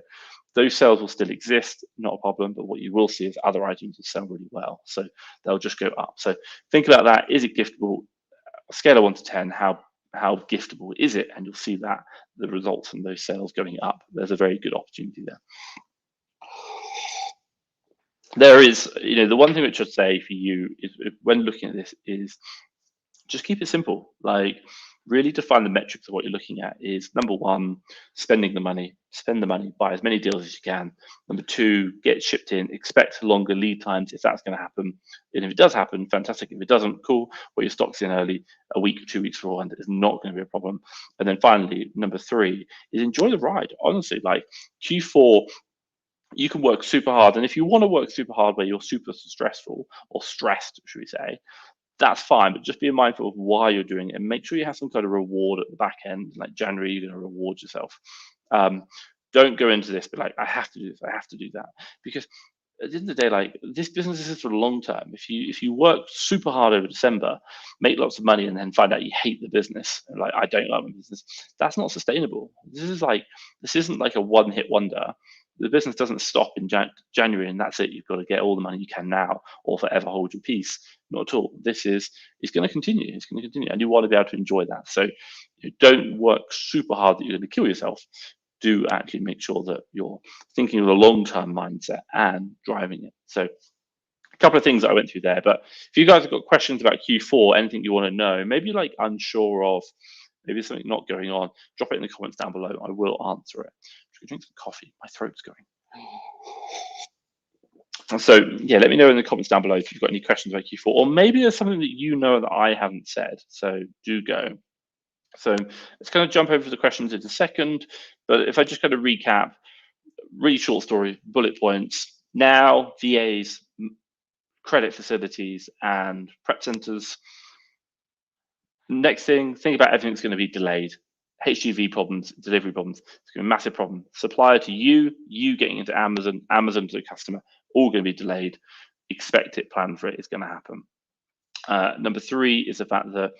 those sales will still exist, not a problem, but what you will see is other items will sell really well. So they'll just go up. So think about that. Is it giftable? Scale of 1 to 10, how giftable is it? And you'll see that the results from those sales going up. There's a very good opportunity there. There is, the one thing which I'd say for you is when looking at this is just keep it simple. Like really define the metrics of what you're looking at. Is number one, spending the money, spend the money, buy as many deals as you can. Number two, get it shipped in, expect longer lead times if that's going to happen. And if it does happen, fantastic. If it doesn't, cool. Put your stocks in early, a week or 2 weeks beforehand is not going to be a problem. And then finally, number three is enjoy the ride. Honestly, like Q4, you can work super hard. And if you want to work super hard where you're super stressful or stressed, should we say, that's fine, but just be mindful of why you're doing it and make sure you have some kind of reward at the back end. Like January, you're going to reward yourself. Don't go into this, but like, I have to do this, I have to do that. Because at the end of the day, like this business is for the long term. If you work super hard over December, make lots of money, and then find out you hate the business, and like I don't like my business, that's not sustainable. This isn't like a one-hit wonder. The business doesn't stop in January and that's it. You've got to get all the money you can now or forever hold your peace. Not at all. It's going to continue. It's going to continue, and you want to be able to enjoy that. So don't work super hard that you're going to kill yourself. Do actually make sure that you're thinking of a long-term mindset and driving it. So a couple of things that I went through there, but if you guys have got questions about Q4, anything you want to know, maybe like unsure of, maybe something not going on, drop it in the comments down below. I will answer it. I'm drink some coffee. My throat's going. So yeah, let me know in the comments down below if you've got any questions about Q4, or maybe there's something that you know that I haven't said. So do go. So let's kind of jump over to the questions in a second. But if I just kind of recap, really short story, bullet points. Now, VAs, credit facilities, and prep centers. Next thing, think about everything that's going to be delayed. HGV problems, delivery problems. It's going to be a massive problem. Supplier to you getting into Amazon, Amazon to the customer, all going to be delayed. Expect it, plan for it. It's going to happen. Number three is the fact that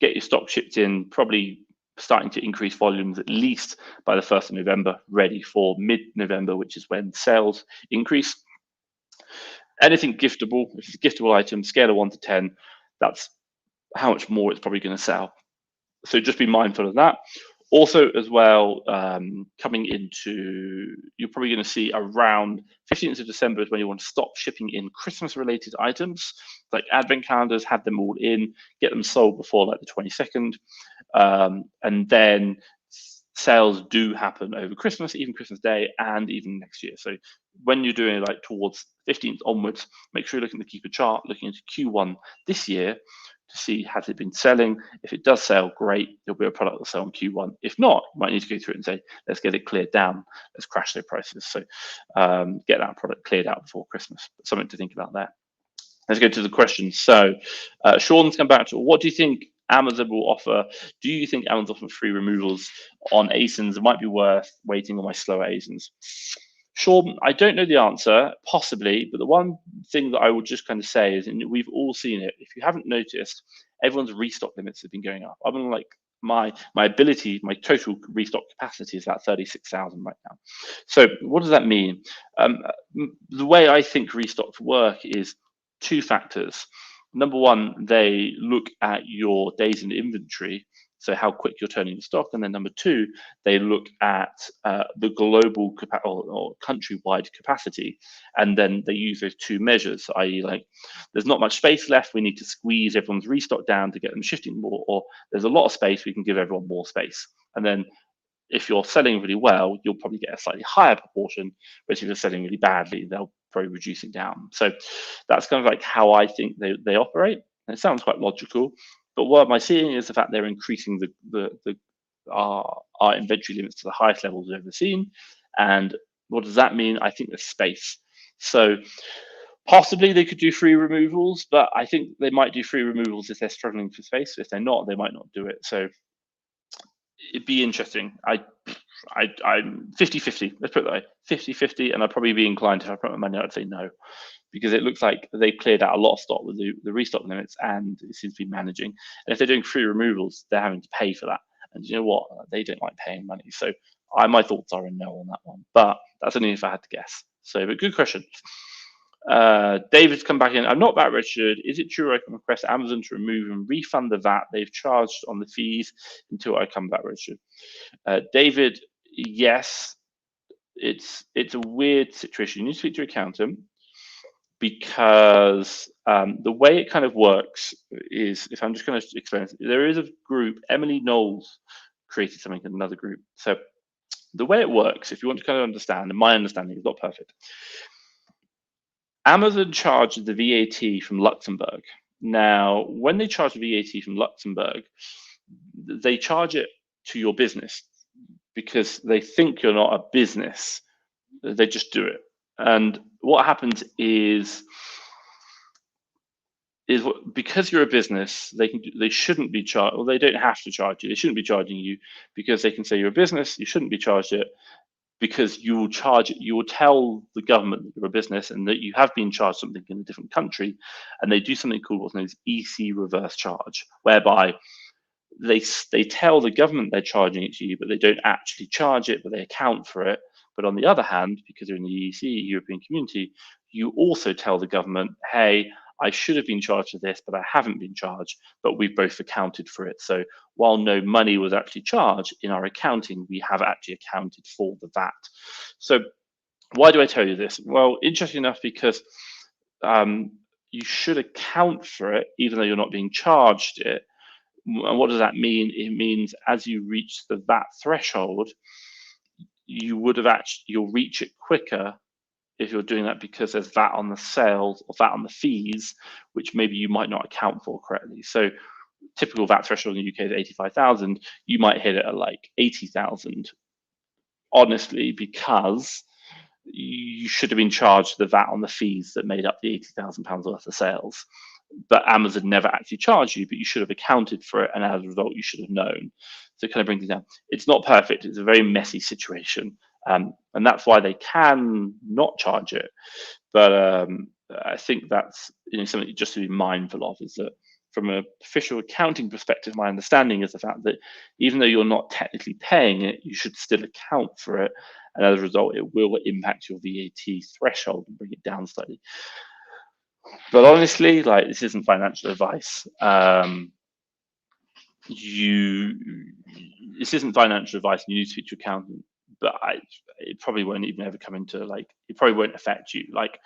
get your stock shipped in, probably starting to increase volumes at least by the 1st of November, ready for mid-November, which is when sales increase. Anything giftable, if it's a giftable item, scale of 1 to 10, that's how much more it's probably going to sell. So just be mindful of that. Also, as well, coming into, you're probably going to see around 15th of December is when you want to stop shipping in Christmas-related items, like advent calendars, have them all in, get them sold before like the 22nd, and then sales do happen over Christmas, even Christmas Day, and even next year. So when you're doing like towards 15th onwards, make sure you're looking to keep a chart, looking into Q1 this year, to see has it been selling. If it does sell, great, there'll be a product that'll sell in Q1. If not, you might need to go through it and say, let's get it cleared down, let's crash their prices. So get that product cleared out before Christmas. Something to think about there. Let's go to the questions. So Sean's come back to, what do you think Amazon will offer? Do you think Amazon offers free removals on ASINs? It might be worth waiting on my slower ASINs. Sean, I don't know the answer, possibly, but the one thing that I would just kind of say is, and we've all seen it, if you haven't noticed, everyone's restock limits have been going up. I mean, like my ability, my total restock capacity is about 36,000 right now. So what does that mean? The way I think restocks work is two factors. Number one, they look at your days in inventory so how quick you're turning the stock. And then number two, they look at the global or countrywide capacity, and then they use those two measures, i.e. like there's not much space left, we need to squeeze everyone's restock down to get them shifting more, or there's a lot of space, we can give everyone more space. And then if you're selling really well, you'll probably get a slightly higher proportion, whereas if you're selling really badly, they'll probably reduce it down. So that's kind of like how I think they operate. And it sounds quite logical, but what am I seeing is the fact they're increasing our inventory limits to the highest levels we've ever seen. And what does that mean? I think there's space. So possibly they could do free removals, but I think they might do free removals if they're struggling for space. If they're not, they might not do it. So it'd be interesting. I'm 50-50. Let's put it that way, 50-50, and I'd probably be inclined, if I put my money, I'd say no, because it looks like they cleared out a lot of stock with the restock limits, and it seems to be managing. And if they're doing free removals, they're having to pay for that, and you know what? They don't like paying money. So my thoughts are a no on that one, but that's only if I had to guess. So, but good question. David's come back in. I'm not VAT registered. Is it true I can request Amazon to remove and refund the VAT they've charged on the fees until I come VAT registered? David, yes. It's a weird situation. You need to speak to your accountant, because the way it kind of works is, if I'm just going to explain it, there is a group, Emily Knowles created something in another group. So the way it works, if you want to kind of understand, and my understanding is not perfect, Amazon charges the VAT from Luxembourg. Now, when they charge the VAT from Luxembourg, they charge it to your business because they think you're not a business. They just do it. And what happens is because you're a business, they shouldn't be charged, or they don't have to charge you. They shouldn't be charging you because they can say you're a business, you shouldn't be charged it, because you will charge it. You will tell the government that you're a business and that you have been charged something in a different country, and they do something called what's known as EC reverse charge, whereby they tell the government they're charging it to you, but they don't actually charge it, but they account for it. But on the other hand, because you're in the EEC, European Community, you also tell the government, hey, I should have been charged for this, but I haven't been charged, but we've both accounted for it. So while no money was actually charged, in our accounting, we have actually accounted for the VAT. So why do I tell you this? Well, interesting enough, because you should account for it, even though you're not being charged it. And what does that mean? It means as you reach the VAT threshold, you'll reach it quicker if you're doing that, because there's VAT on the sales or VAT on the fees, which maybe you might not account for correctly. So typical VAT threshold in the UK is 85,000. You might hit it at like 80,000, honestly, because you should have been charged the VAT on the fees that made up the £80,000 worth of sales. But Amazon never actually charged you, but you should have accounted for it, and as a result, you should have known. So it kind of brings it down. It's not perfect. It's a very messy situation, and that's why they can not charge it. But I think that's something just to be mindful of, is that from an official accounting perspective, my understanding is the fact that even though you're not technically paying it, you should still account for it, and as a result, it will impact your VAT threshold and bring it down slightly. But honestly, like, this isn't financial advice. This isn't financial advice, and you need to speak to your accountant. But it probably won't even ever come into, like, it probably won't affect you. Like,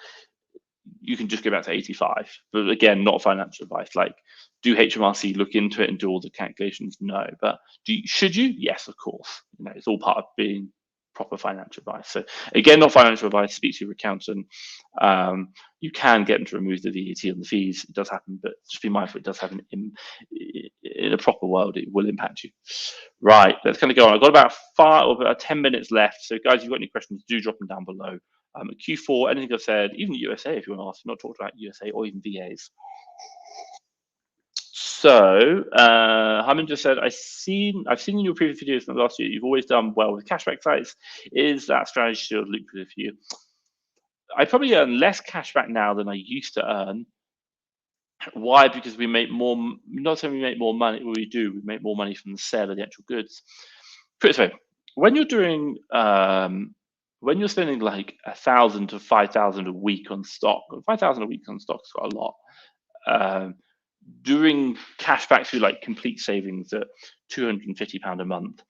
you can just go back to 85. But again, not financial advice. Like, do HMRC look into it and do all the calculations? No. But should you? Yes, of course. It's all part of being proper financial advice. So again, not financial advice. Speak to your accountant. You can get them to remove the VAT on the fees. It does happen, but just be mindful it does happen in a proper world. It will impact you. Right, let's kind of go on. I've got about 10 minutes left. So guys, if you've got any questions, do drop them down below. Q4, anything I've said, even USA, if you want to ask, not talked about USA or even VAs. So Hyman just said, I've seen in your previous videos in the last year, you've always done well with cashback sites. Is that strategy still lucrative for you? I probably earn less cashback now than I used to earn. Why? Because we make more, not only we make more money, we make more money from the sale of the actual goods. Put it this way, when you're doing, when you're spending like 1,000 to 5,000 a week on stock, 5,000 a week on stock is quite a lot. doing cashback through like complete savings at £250 a month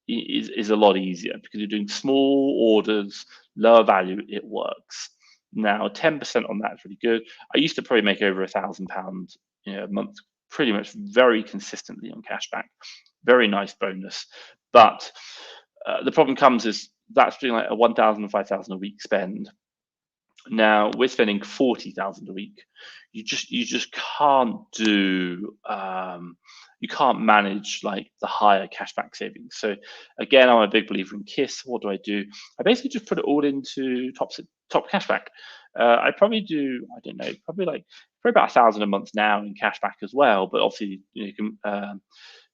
is a lot easier because you're doing small orders, lower value, it works. Now, 10% on that is really good. I used to probably make over £1,000, a month, pretty much very consistently on cashback. Very nice bonus. But the problem comes is that's doing like a 1,000 or 5,000 a week spend. Now we're spending 40,000 a week. You just can't do you can't manage like the higher cashback savings. So again, I'm a big believer in KISS. What do? I basically just put it all into top cashback. I probably do, I don't know, probably about 1,000 a month now in cashback as well. But obviously, you can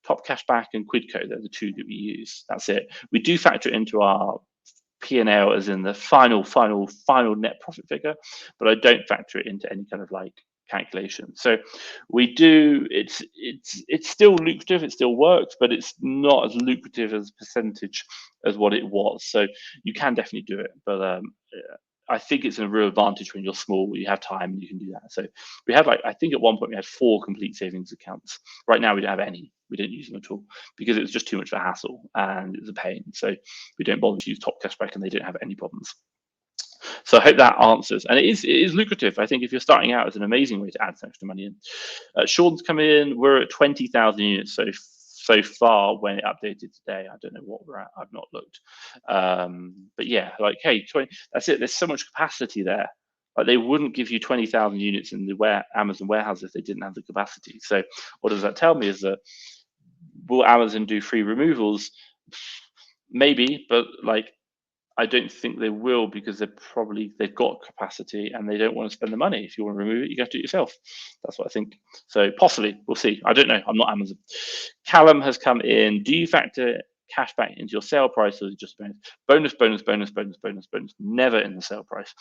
top cashback and Quidco, they're the two that we use. That's it. We do factor it into our P&L as in the final net profit figure, but I don't factor it into any kind of like calculation. So we do, it's still lucrative, it still works, but it's not as lucrative as percentage as what it was. So you can definitely do it, but I think it's a real advantage when you're small, you have time and you can do that. So we have I think at one point we had 4 complete savings accounts. Right now we don't have any. We don't use them at all because it was just too much of a hassle and it was a pain. So we don't bother to use top cashback and they don't have any problems. So I hope that answers. And it is lucrative. I think if you're starting out, it's an amazing way to add some extra money in. Sean's come in. We're at 20,000 units so far when it updated today. I don't know what we're at. I've not looked. But yeah, like, hey, 20, that's it. There's so much capacity there. Like they wouldn't give you 20,000 units in the Amazon warehouse if they didn't have the capacity. So what does that tell me is that will Amazon do free removals? Maybe, but like I don't think they will because they've got capacity and they don't want to spend the money. If you want to remove it, you have to do it yourself. That's what I think. So possibly, we'll see. I don't know. I'm not Amazon. Callum has come in. Do you factor cashback into your sale price or just bonus? Bonus. Never in the sale price.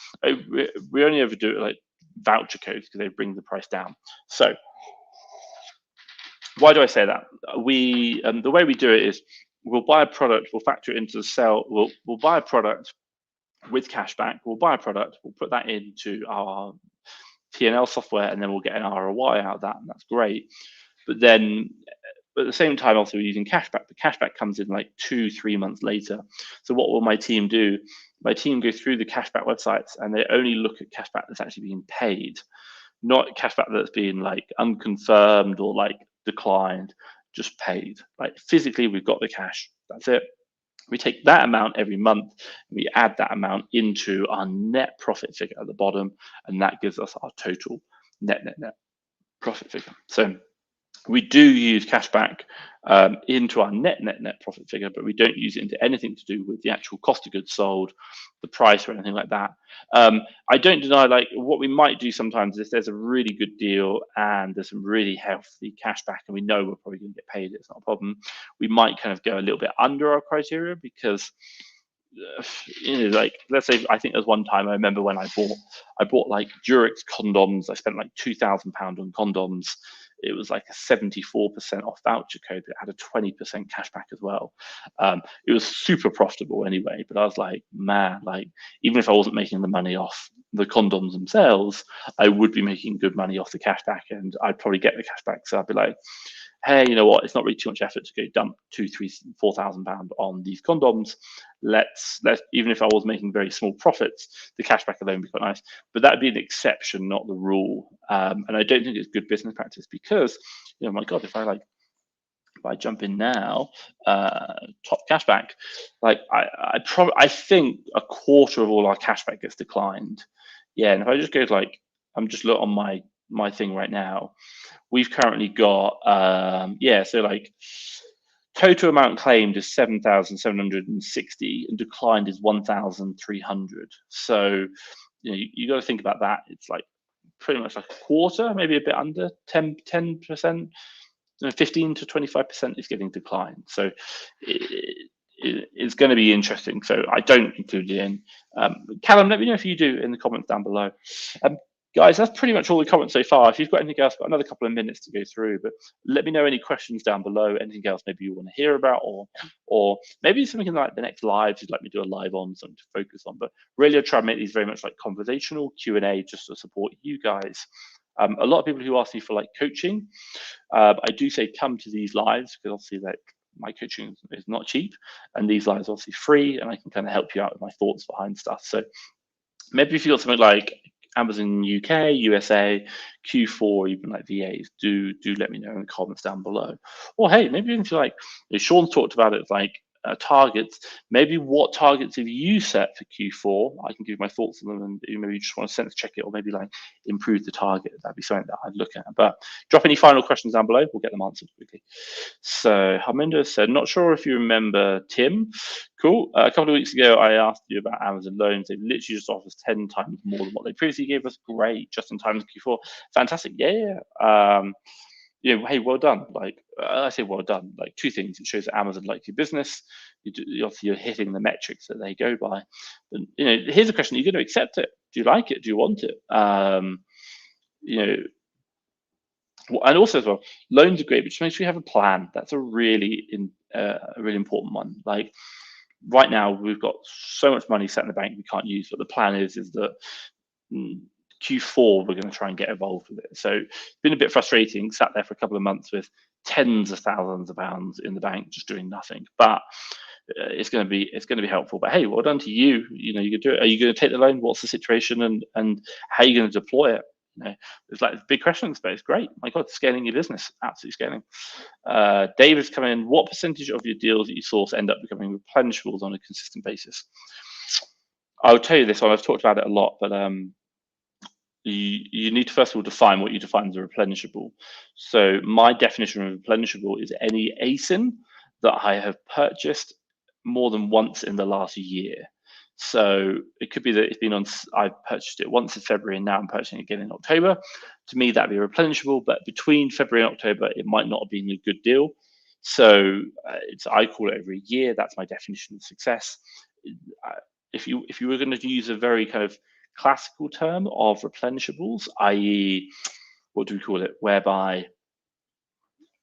We only ever do it like voucher codes because they bring the price down. So why do I say that? The way we do it is we'll buy a product, we'll factor it into the sale. We'll buy a product with cashback. We'll buy a product, we'll put that into our P&L software, and then we'll get an ROI out of that, and that's great. But then at the same time, also we're using cashback. The cashback comes in like 2-3 months later. So what will my team do? My team go through the cashback websites and they only look at cashback that's actually being paid, not cashback that's being like unconfirmed or like declined, just paid. Like physically, we've got the cash. That's it. We take that amount every month and we add that amount into our net profit figure at the bottom, and that gives us our total net profit figure. So we do use cashback into our net profit figure, but we don't use it into anything to do with the actual cost of goods sold, the price, or anything like that. I don't deny, like, what we might do sometimes is there's a really good deal and there's some really healthy cashback, and we know we're probably going to get paid. It's not a problem. We might kind of go a little bit under our criteria because, like, let's say I think there's one time I remember when I bought like Durex condoms. I spent like £2,000 on condoms. It was like a 74% off voucher code that had a 20% cashback as well. It was super profitable anyway, but I was like, man, like even if I wasn't making the money off the condoms themselves, I would be making good money off the cashback, and I'd probably get the cashback. So I'd be like, hey, you know what? It's not really too much effort to go dump £2,000, £3,000, £4,000 on these condoms. Let's even if I was making very small profits, the cashback alone would be quite nice. But that'd be an exception, not the rule. And I don't think it's good business practice because, my God, if I jump in now, top cashback, like I think a quarter of all our cashback gets declined. Yeah, and if I just go to like, I'm just looking on my thing right now. We've currently got, so like total amount claimed is 7,760 and declined is 1,300. So, you got to think about that. It's like pretty much like a quarter, maybe a bit under 10%, 15 to 25% is getting declined. So it's going to be interesting. So I don't include it in. Callum, let me know if you do in the comments down below. Guys, that's pretty much all the comments so far. If you've got anything else, I've got another couple of minutes to go through, but let me know any questions down below, anything else maybe you want to hear about, or maybe something like the next live, you'd like me to do a live on, something to focus on. But really, I'll try and make these very much like conversational Q&A just to support you guys. A lot of people who ask me for like coaching, I do say come to these lives, because obviously like my coaching is not cheap, and these lives are obviously free, and I can kind of help you out with my thoughts behind stuff. So maybe if you've got something like Amazon UK, USA, Q4, even like VAs, do let me know in the comments down below. Or hey, maybe even if you like, Sean talked about it, like targets. Maybe what targets have you set for Q4? I can give my thoughts on them, and maybe you just want to sense check it, or maybe like improve the target. That'd be something that I'd look at. But drop any final questions down below. We'll get them answered quickly. So Harminder said, not sure if you remember Tim. Cool. A couple of weeks ago, I asked you about Amazon loans. They literally just offer us 10 times more than what they previously gave us. Great. Just in time for Q4. Fantastic. Yeah. Hey, well done. Like I say, well done. Like two things. It shows that Amazon likes your business. Obviously, you're hitting the metrics that they go by. But here's a question: are you going to accept it? Do you like it? Do you want it? And also as well, loans are great, but just make sure you have a plan. That's a really important one. Like right now, we've got so much money set in the bank we can't use, but the plan is that Q4 we're going to try and get involved with it. So it's been a bit frustrating, sat there for a couple of months with tens of thousands of pounds in the bank just doing nothing. But it's going to be helpful. But hey, well done to you. You can do it. Are you going to take the loan? What's the situation, and how are you going to deploy it? There's like a big question in space. Great, my God, scaling your business, absolutely scaling. David's coming in. What percentage of your deals that you source end up becoming replenishables on a consistent basis? I'll tell you this one. I've talked about it a lot, but you need to first of all define what you define as a replenishable. So my definition of replenishable is any ASIN that I have purchased more than once in the last year. So it could be that I purchased it once in February, and now I'm purchasing it again in October. To me, that'd be replenishable, but between February and October, it might not have been a good deal. So I call it every year. That's my definition of success. If you were going to use a very kind of classical term of replenishables, i.e., what do we call it, whereby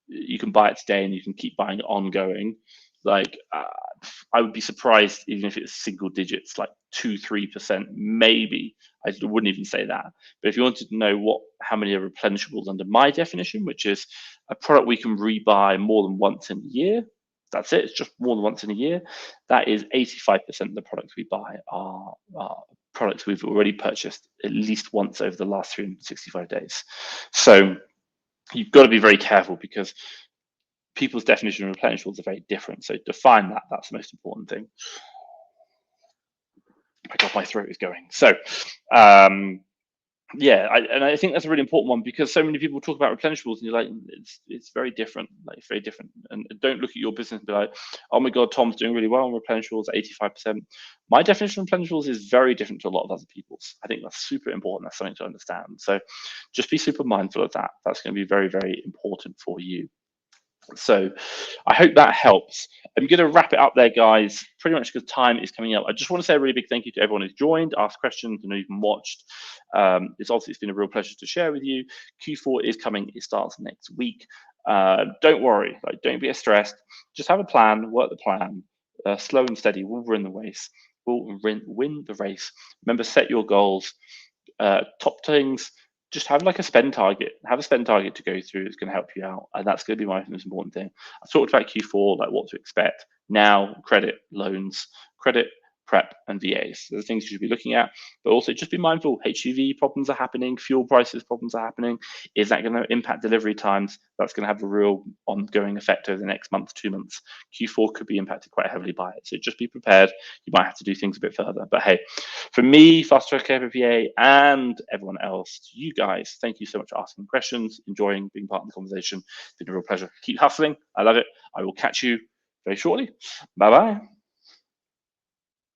you can buy it today and you can keep buying it ongoing, like I would be surprised even if it's single digits, like 2-3%, maybe. I wouldn't even say that. But if you wanted to know how many are replenishables under my definition, which is a product we can rebuy more than once in a year, that's it. It's just more than once in a year. That is 85% of the products we buy are products we've already purchased at least once over the last 365 days. So you've got to be very careful, because people's definition of replenishables are very different. So define that. That's the most important thing. My God, my throat is going. So yeah, I think that's a really important one, because so many people talk about replenishables and you're like, it's very different, like it's very different. And don't look at your business and be like, oh my God, Tom's doing really well on replenishables, 85%. My definition of replenishables is very different to a lot of other people's. I think that's super important. That's something to understand. So just be super mindful of that. That's going to be very, very important for you. So I hope that helps. I'm going to wrap it up there, guys, pretty much because time is coming up. I just want to say a really big thank you to everyone who's joined, asked questions, and even watched. It's been a real pleasure to share with you. Q4 is coming. It starts next week. Don't worry. Don't be stressed. Just have a plan, work the plan. Slow and steady. We'll win the race. We'll win the race. Remember, set your goals. Top things. Just have like a spend target. Have a spend target to go through. It's going to help you out, and that's going to be my most important thing. I've talked about Q4, like what to expect. Now, credit, loans, credit, prep, and VAs. Those are things you should be looking at. But also just be mindful, HGV problems are happening, fuel prices problems are happening. Is that going to impact delivery times? That's going to have a real ongoing effect over the next month, 2 months. Q4 could be impacted quite heavily by it. So just be prepared. You might have to do things a bit further. But hey, for me, Fast Track KPA, and everyone else, to you guys, thank you so much for asking questions, enjoying being part of the conversation. It's been a real pleasure. Keep hustling. I love it. I will catch you very shortly. Bye-bye.